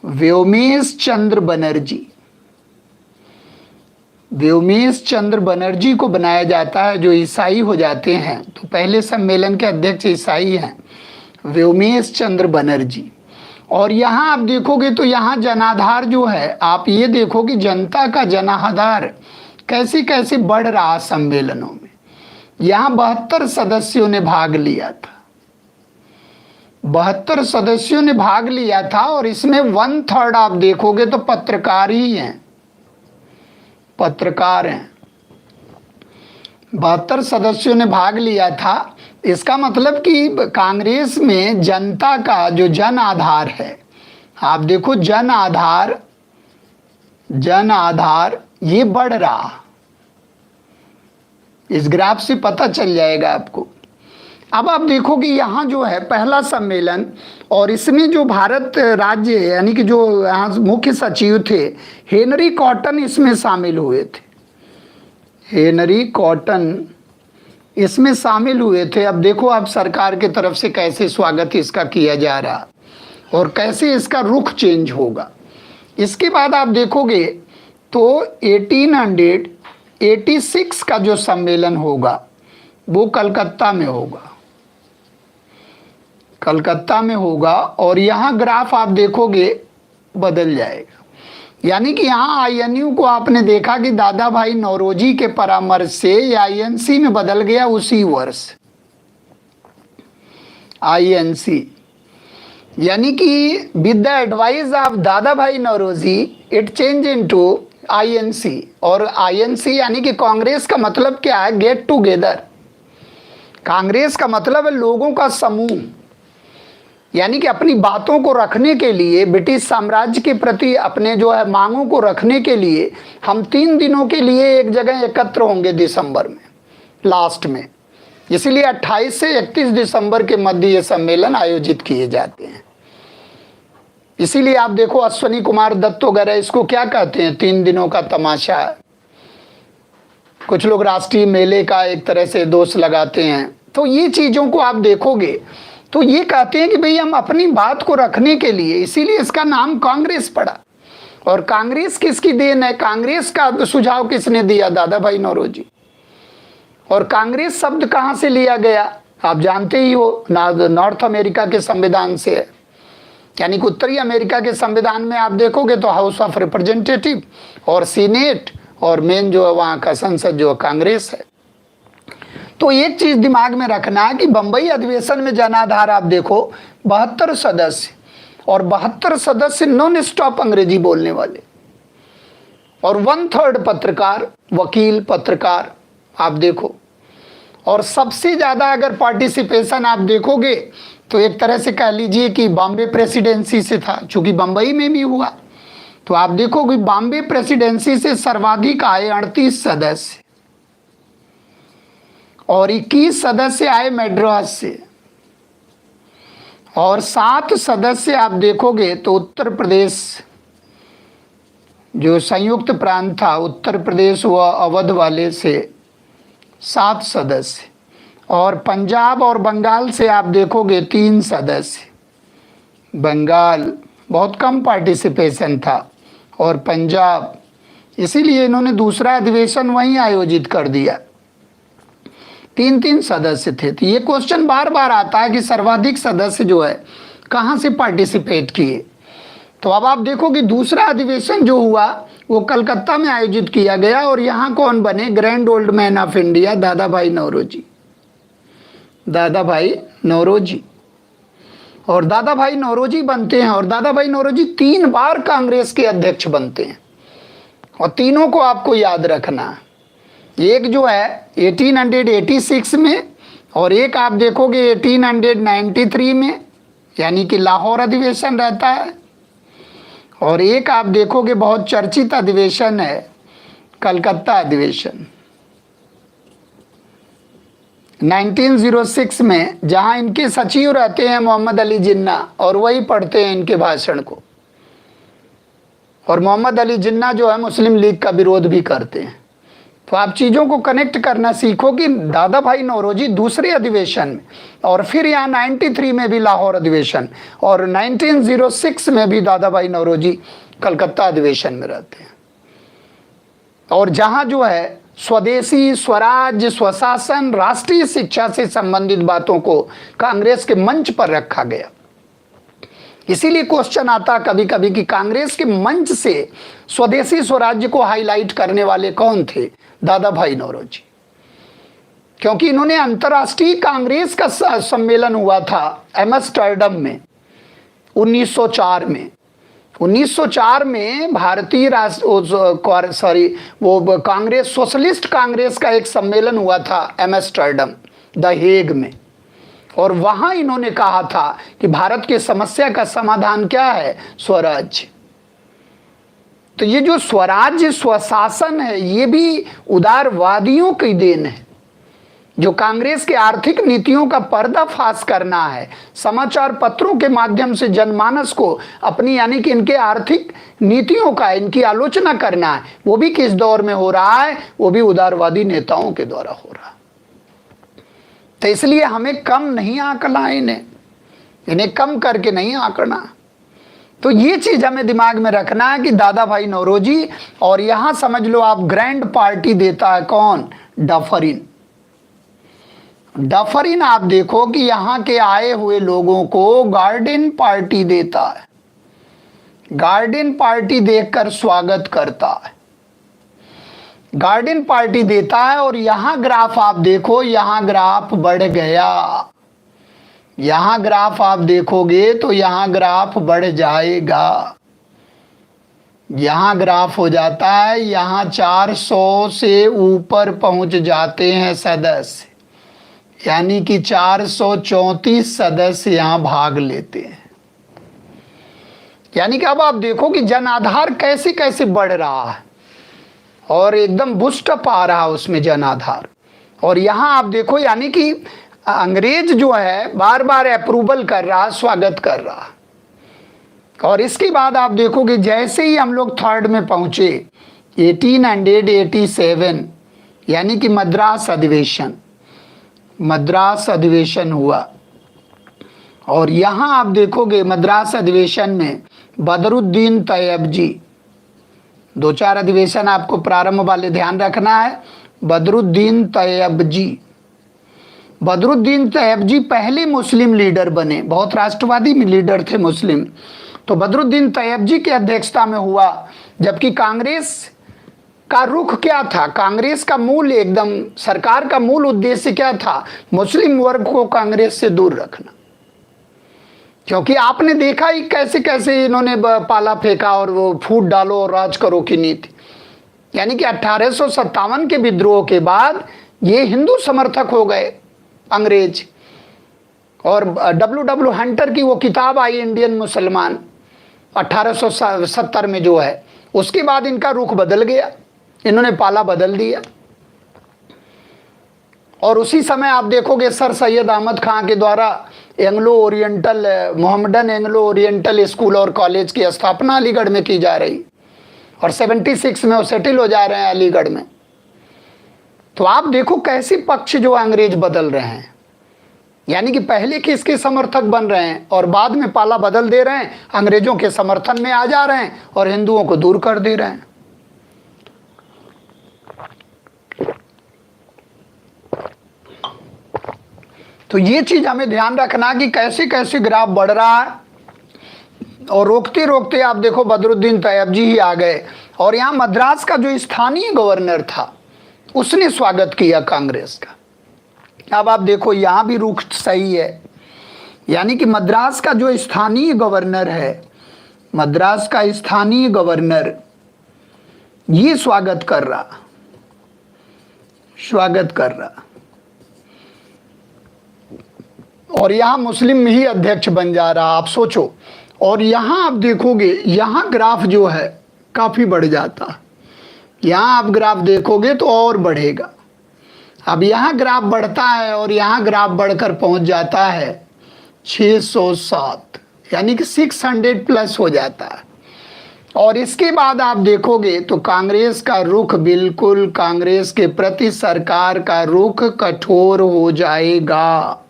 व्योमेश चंद्र बनर्जी को बनाया जाता है, जो ईसाई हो जाते हैं। तो पहले सम्मेलन के अध्यक्ष ईसाई हैं, व्योमेश चंद्र बनर्जी। और यहाँ आप देखोगे तो यहाँ जनाधार जो है, आप ये देखो कि जनता का जनाधार कैसे कैसे बढ़ रहा सम्मेलनों में। यहाँ 72 सदस्यों ने भाग लिया था, 72 सदस्यों ने भाग लिया था, और इसमें 1/3 आप देखोगे तो पत्रकार ही हैं, पत्रकार हैं। 72 सदस्यों ने भाग लिया था। इसका मतलब कि कांग्रेस में जनता का जो जन आधार है, आप देखो जन आधार ये बढ़ रहा, इस ग्राफ से पता चल जाएगा आपको। अब आप देखो कि यहाँ जो है पहला सम्मेलन, और इसमें जो भारत राज्य यानी कि जो यहाँ मुख्य सचिव थे हेनरी कॉटन इसमें शामिल हुए थे, हेनरी कॉटन इसमें शामिल हुए थे। अब देखो आप सरकार की तरफ से कैसे स्वागत इसका किया जा रहा और कैसे इसका रुख चेंज होगा। इसके बाद आप देखोगे तो 1886 का जो सम्मेलन होगा वो कलकत्ता में होगा, और यहाँ ग्राफ आप देखोगे बदल जाएगा। यानी कि यहाँ INU को आपने देखा कि दादा भाई नौरोजी के परामर्श से ये INC में बदल गया उसी वर्ष। INC, यानी कि with the advice of Dadabhai Naoroji it change into INC। और INC यानी कि कांग्रेस का मतलब क्या है? Get together. कांग्रेस का मतलब है लोगों का समूह, यानी कि अपनी बातों को रखने के लिए, ब्रिटिश साम्राज्य के प्रति अपने जो है मांगों को रखने के लिए हम 3 दिनों के लिए एक जगह एकत्र होंगे दिसंबर में लास्ट में। इसीलिए 28 से 31 दिसंबर के मध्य ये सम्मेलन आयोजित किए जाते हैं। इसीलिए आप देखो अश्वनी कुमार दत्त वगैरह इसको क्या कहते हैं? 3 दिनों का तमाशा। कुछ लोग राष्ट्रीय मेले का एक तरह से दोष लगाते हैं। तो ये चीज़ों को आप देखोगे तो ये कहते हैं कि भाई हम अपनी बात को रखने के लिए, इसीलिए इसका नाम कांग्रेस पड़ा। और कांग्रेस किसकी देन है? कांग्रेस का सुझाव किसने दिया? दादा भाई नौरोजी। और कांग्रेस शब्द कहाँ से लिया गया? आप जानते ही हो, नॉर्थ अमेरिका के संविधान से है। यानी कि उत्तरी अमेरिका के संविधान में आप देखोगे तो हाउस ऑफ रिप्रेजेंटेटिव और सीनेट और मेन जो है वहाँ का संसद जो कांग्रेस है। तो एक चीज दिमाग में रखना है कि बंबई अधिवेशन में जनाधार आप देखो 72 सदस्य, और 72 सदस्य नॉन स्टॉप अंग्रेजी बोलने वाले, और 1/3 पत्रकार, वकील, पत्रकार आप देखो। और सबसे ज्यादा अगर पार्टिसिपेशन आप देखोगे तो एक तरह से कह लीजिए कि बॉम्बे प्रेसिडेंसी से था, चूंकि बंबई में भी हुआ। तो आप देखोगे बॉम्बे प्रेसिडेंसी से सर्वाधिक आए 38 सदस्य, और 21 सदस्य आए मद्रास से, और 7 सदस्य आप देखोगे तो उत्तर प्रदेश जो संयुक्त प्रांत था, उत्तर प्रदेश व अवध वाले से 7 सदस्य, और पंजाब और बंगाल से आप देखोगे 3 सदस्य। बंगाल बहुत कम पार्टिसिपेशन था, और पंजाब, इसीलिए इन्होंने दूसरा अधिवेशन वहीं आयोजित कर दिया। 3-3 सदस्य थे। तो ये क्वेश्चन बार बार आता है कि सर्वाधिक सदस्य जो है कहाँ से पार्टिसिपेट किए। तो अब आप देखो कि दूसरा अधिवेशन जो हुआ वो कलकत्ता में आयोजित किया गया, और यहाँ कौन बने? Grand old man of India दादा भाई नौरोजी। दादा भाई नौरोजी, और दादा भाई नौरोजी बनते हैं, और दादा भाई नौरोजी 3 बार कांग्रेस के अध्यक्ष बनते हैं, और तीनों को आपको याद रखना। एक जो है 1886 में, और एक आप देखोगे 1893 में, यानी कि लाहौर अधिवेशन रहता है, और एक आप देखोगे बहुत चर्चित अधिवेशन है कलकत्ता अधिवेशन 1906 में, जहां इनके सचिव रहते हैं मोहम्मद अली जिन्ना, और वही पढ़ते हैं इनके भाषण को। और मोहम्मद अली जिन्ना जो है मुस्लिम लीग का विरोध भी करते हैं। तो आप चीज़ों को कनेक्ट करना सीखो कि दादा भाई नौरोजी दूसरे अधिवेशन में, और फिर यहाँ 93 में भी लाहौर अधिवेशन, और 1906 में भी दादा भाई नौरोजी कलकत्ता अधिवेशन में रहते हैं। और जहाँ जो है स्वदेशी, स्वराज्य, स्वशासन, राष्ट्रीय शिक्षा से संबंधित बातों को कांग्रेस के मंच पर रखा गया। इसीलिए क्वेश्चन आता कभी कभी कि कांग्रेस के मंच से स्वदेशी स्वराज्य को हाईलाइट करने वाले कौन थे? दादा भाई नौरोजी। क्योंकि इन्होंने अंतर्राष्ट्रीय कांग्रेस का सम्मेलन हुआ था एम्स्टर्डम में 1904 में। 1904 में भारतीय कांग्रेस, सोशलिस्ट कांग्रेस का एक सम्मेलन हुआ था एम्स्टर्डम, द हेग में। और वहां इन्होंने कहा था कि भारत की समस्या का समाधान क्या है? स्वराज्य। तो ये जो स्वराज्य, स्वशासन है, ये भी उदारवादियों की देन है, जो कांग्रेस के आर्थिक नीतियों का पर्दाफाश करना है, समाचार पत्रों के माध्यम से जनमानस को अपनी, यानी कि इनके आर्थिक नीतियों का, इनकी आलोचना करना है। वो भी किस दौर में हो रहा है? वो भी उदारवादी नेताओं के द्वारा हो रहा है। तो इसलिए हमें कम नहीं आंकना, इन्हें कम करके नहीं आंकना। तो ये चीज हमें दिमाग में रखना है कि दादा भाई नौरोजी, और यहां समझ लो आप ग्रैंड पार्टी देता है कौन? डफरिन। डफरिन आप देखो कि यहां के आए हुए लोगों को गार्डन पार्टी देता है, गार्डन पार्टी देखकर स्वागत करता है, गार्डन पार्टी देता है। और यहां ग्राफ आप देखो, यहां ग्राफ बढ़ गया, यहां ग्राफ आप देखोगे तो यहां ग्राफ बढ़ जाएगा, यहां ग्राफ हो जाता है, यहां 400 से ऊपर पहुंच जाते हैं सदस्य, यानी कि 434 सदस्य यहां भाग लेते हैं। यानी कि अब आप देखो कि जन आधार कैसे कैसे बढ़ रहा है और एकदम बूस्ट अप आ रहा है उसमें जन आधार। और यहां आप देखो यानी कि अंग्रेज जो है बार बार अप्रूवल कर रहा, स्वागत कर रहा। और इसके बाद आप देखोगे जैसे ही हम लोग थर्ड में पहुंचे 1887, यानी कि मद्रास अधिवेशन हुआ। और यहां आप देखोगे मद्रास अधिवेशन में बदरुद्दीन तैयबजी, 2-4 अधिवेशन आपको प्रारंभ वाले ध्यान रखना है। बदरुद्दीन तैयबजी पहले मुस्लिम लीडर बने, बहुत राष्ट्रवादी लीडर थे मुस्लिम। तो बदरुद्दीन तैयबजी की अध्यक्षता में हुआ, जबकि कांग्रेस का रुख क्या था, कांग्रेस का मूल एकदम सरकार का मूल उद्देश्य क्या था, मुस्लिम वर्ग को कांग्रेस से दूर रखना। क्योंकि आपने देखा ही कैसे कैसे इन्होंने पाला फेंका और वो फूट डालो और राज करो की नीति। यानी कि 1857 के विद्रोह के बाद ये हिंदू समर्थक हो गए अंग्रेज। और W हंटर की वो किताब आई इंडियन मुसलमान 1870 में जो है, उसके बाद इनका रुख बदल गया, इन्होंने पाला बदल दिया। और उसी समय आप देखोगे सर सैयद अहमद खां के द्वारा मोहम्मदन एंग्लो ओरिएंटल स्कूल और कॉलेज की स्थापना अलीगढ़ में की जा रही, और 76 में वो सेटल हो जा रहे हैं अलीगढ़ में। तो आप देखो कैसे पक्ष जो अंग्रेज बदल रहे हैं, यानी कि पहले किसके समर्थक बन रहे हैं और बाद में पाला बदल दे रहे हैं, अंग्रेजों के समर्थन में आ जा रहे हैं और हिंदुओं को दूर कर दे रहे हैं। तो ये चीज हमें ध्यान रखना कि कैसे कैसे ग्राफ बढ़ रहा है। और रोकते रोकते आप देखो बदरुद्दीन तैयबजी ही आ गए, और यहाँ मद्रास का जो स्थानीय गवर्नर था उसने स्वागत किया कांग्रेस का। अब आप देखो यहाँ भी रुख सही है, यानी कि मद्रास का जो स्थानीय गवर्नर है, मद्रास का स्थानीय गवर्नर ये स्वागत कर रहा। और यहाँ मुस्लिम ही अध्यक्ष बन जा रहा, आप सोचो। और यहाँ आप देखोगे यहाँ ग्राफ जो है काफ़ी बढ़ जाता, यहाँ आप ग्राफ देखोगे तो और बढ़ेगा। अब यहाँ ग्राफ बढ़ता है और यहाँ ग्राफ बढ़कर पहुँच जाता है 607, यानी कि 600 प्लस हो जाता है। और इसके बाद आप देखोगे तो कांग्रेस का रुख, बिल्कुल कांग्रेस के प्रति सरकार का रुख कठोर हो जाएगा।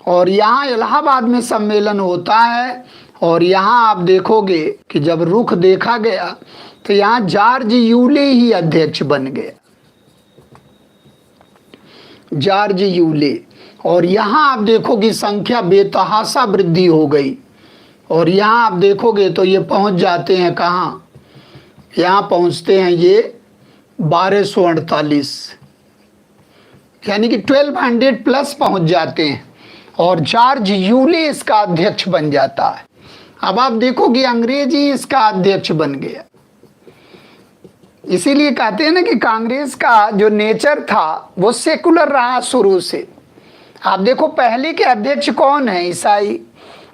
और यहाँ इलाहाबाद में सम्मेलन होता है, और यहाँ आप देखोगे कि जब रुख देखा गया तो यहाँ जॉर्ज यूले ही अध्यक्ष बन गया, जॉर्ज यूले। और यहाँ आप देखोगे संख्या बेतहाशा वृद्धि हो गई, और यहाँ आप देखोगे तो ये पहुँच जाते हैं कहाँ, यहाँ पहुँचते हैं ये 1248, यानी कि 1200 प्लस पहुँच जाते हैं, और जॉर्ज यूले इसका अध्यक्ष बन जाता है। अब आप देखोगे अंग्रेज ही इसका अध्यक्ष बन गया। इसीलिए कहते हैं ना कि कांग्रेस का जो नेचर था वो सेकुलर रहा शुरू से। आप देखो पहले के अध्यक्ष कौन है, ईसाई,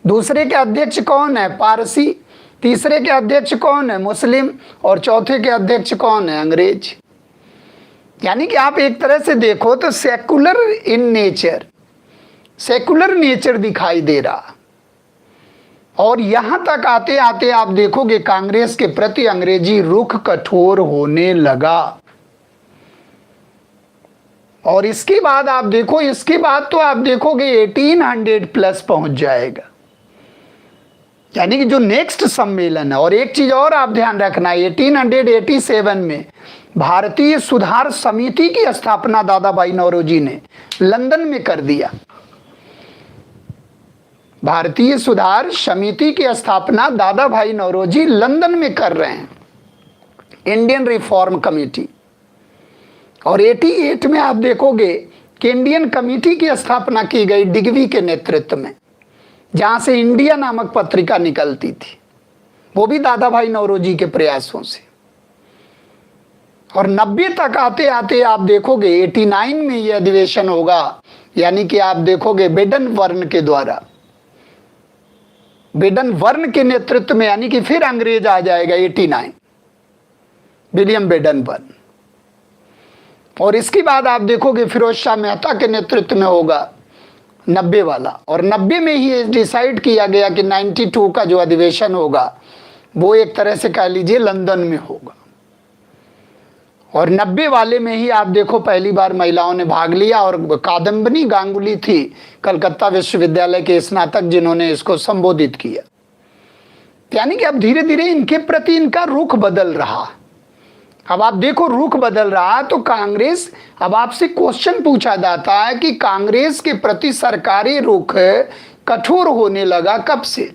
दूसरे के अध्यक्ष कौन है, पारसी, तीसरे के अध्यक्ष कौन है, मुस्लिम, और चौथे के अध्यक्ष कौन है, अंग्रेज। यानी कि आप एक तरह से देखो तो secular in nature, secular nature दिखाई दे रहा। और यहां तक आते आते आप देखोगे कांग्रेस के प्रति अंग्रेजी रुख कठोर होने लगा। और इसके बाद आप देखो, इसके बाद तो आप देखोगे 1800 प्लस पहुंच जाएगा, यानी कि जो नेक्स्ट सम्मेलन है। और एक चीज और आप ध्यान रखना, 1887 में भारतीय सुधार समिति की स्थापना दादा भाई नौरोजी ने लंदन में कर दिया। भारतीय सुधार समिति की स्थापना दादा भाई नौरोजी लंदन में कर रहे हैं, इंडियन रिफॉर्म कमेटी। और 88 में आप देखोगे कि इंडियन कमेटी की स्थापना की गई डिगवी के नेतृत्व में, जहां से इंडिया नामक पत्रिका निकलती थी, वो भी दादा भाई नौरोजी के प्रयासों से। और 90 तक आते आते आप देखोगे 89 में यह अधिवेशन होगा, यानी कि आप देखोगे बेडन वर्ण के द्वारा, बेडन वर्ण के नेतृत्व में, यानी कि फिर अंग्रेज आ जाएगा 89, विलियम बेडन वर्ण। और इसके बाद आप देखोगे फिरोज शाह मेहता के नेतृत्व में होगा 90 वाला, और 90 में ही डिसाइड किया गया कि 92 का जो अधिवेशन होगा वो एक तरह से कह लीजिए लंदन में होगा। और 90 वाले में ही आप देखो पहली बार महिलाओं ने भाग लिया, और कादम्बिनी गांगुली थी कलकत्ता विश्वविद्यालय के स्नातक जिन्होंने इसको संबोधित किया। यानी कि अब धीरे धीरे इनके प्रति इनका रुख बदल रहा। अब आप देखो रुख बदल रहा, तो कांग्रेस, अब आपसे क्वेश्चन पूछा जाता है कि कांग्रेस के प्रति सरकारी रुख कठोर होने लगा कब से,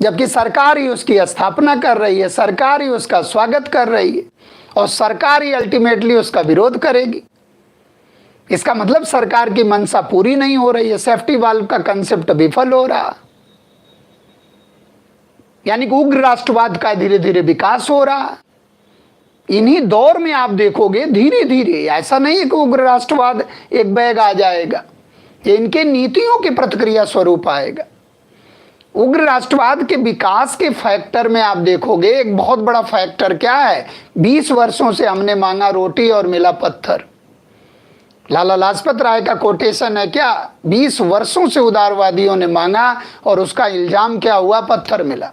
जबकि सरकार ही उसकी स्थापना कर रही है, सरकार ही उसका स्वागत कर रही है, और सरकार ही अल्टीमेटली उसका विरोध करेगी। इसका मतलब सरकार की मंशा पूरी नहीं हो रही है, सेफ्टी वाल्व का कंसेप्ट विफल हो रहा, यानी कि उग्र राष्ट्रवाद का धीरे धीरे विकास हो रहा। इन्हीं दौर में आप देखोगे धीरे धीरे, ऐसा नहीं है कि उग्र राष्ट्रवाद एक बैग आ जाएगा, ये इनके नीतियों के प्रतिक्रिया स्वरूप आएगा। उग्र राष्ट्रवाद के विकास के फैक्टर में आप देखोगे एक बहुत बड़ा फैक्टर क्या है, 20 वर्षों से हमने मांगा रोटी और मिला पत्थर। लाला लाजपत राय का कोटेशन है क्या, 20 वर्षों से उदारवादियों ने मांगा और उसका इल्जाम क्या हुआ, पत्थर मिला।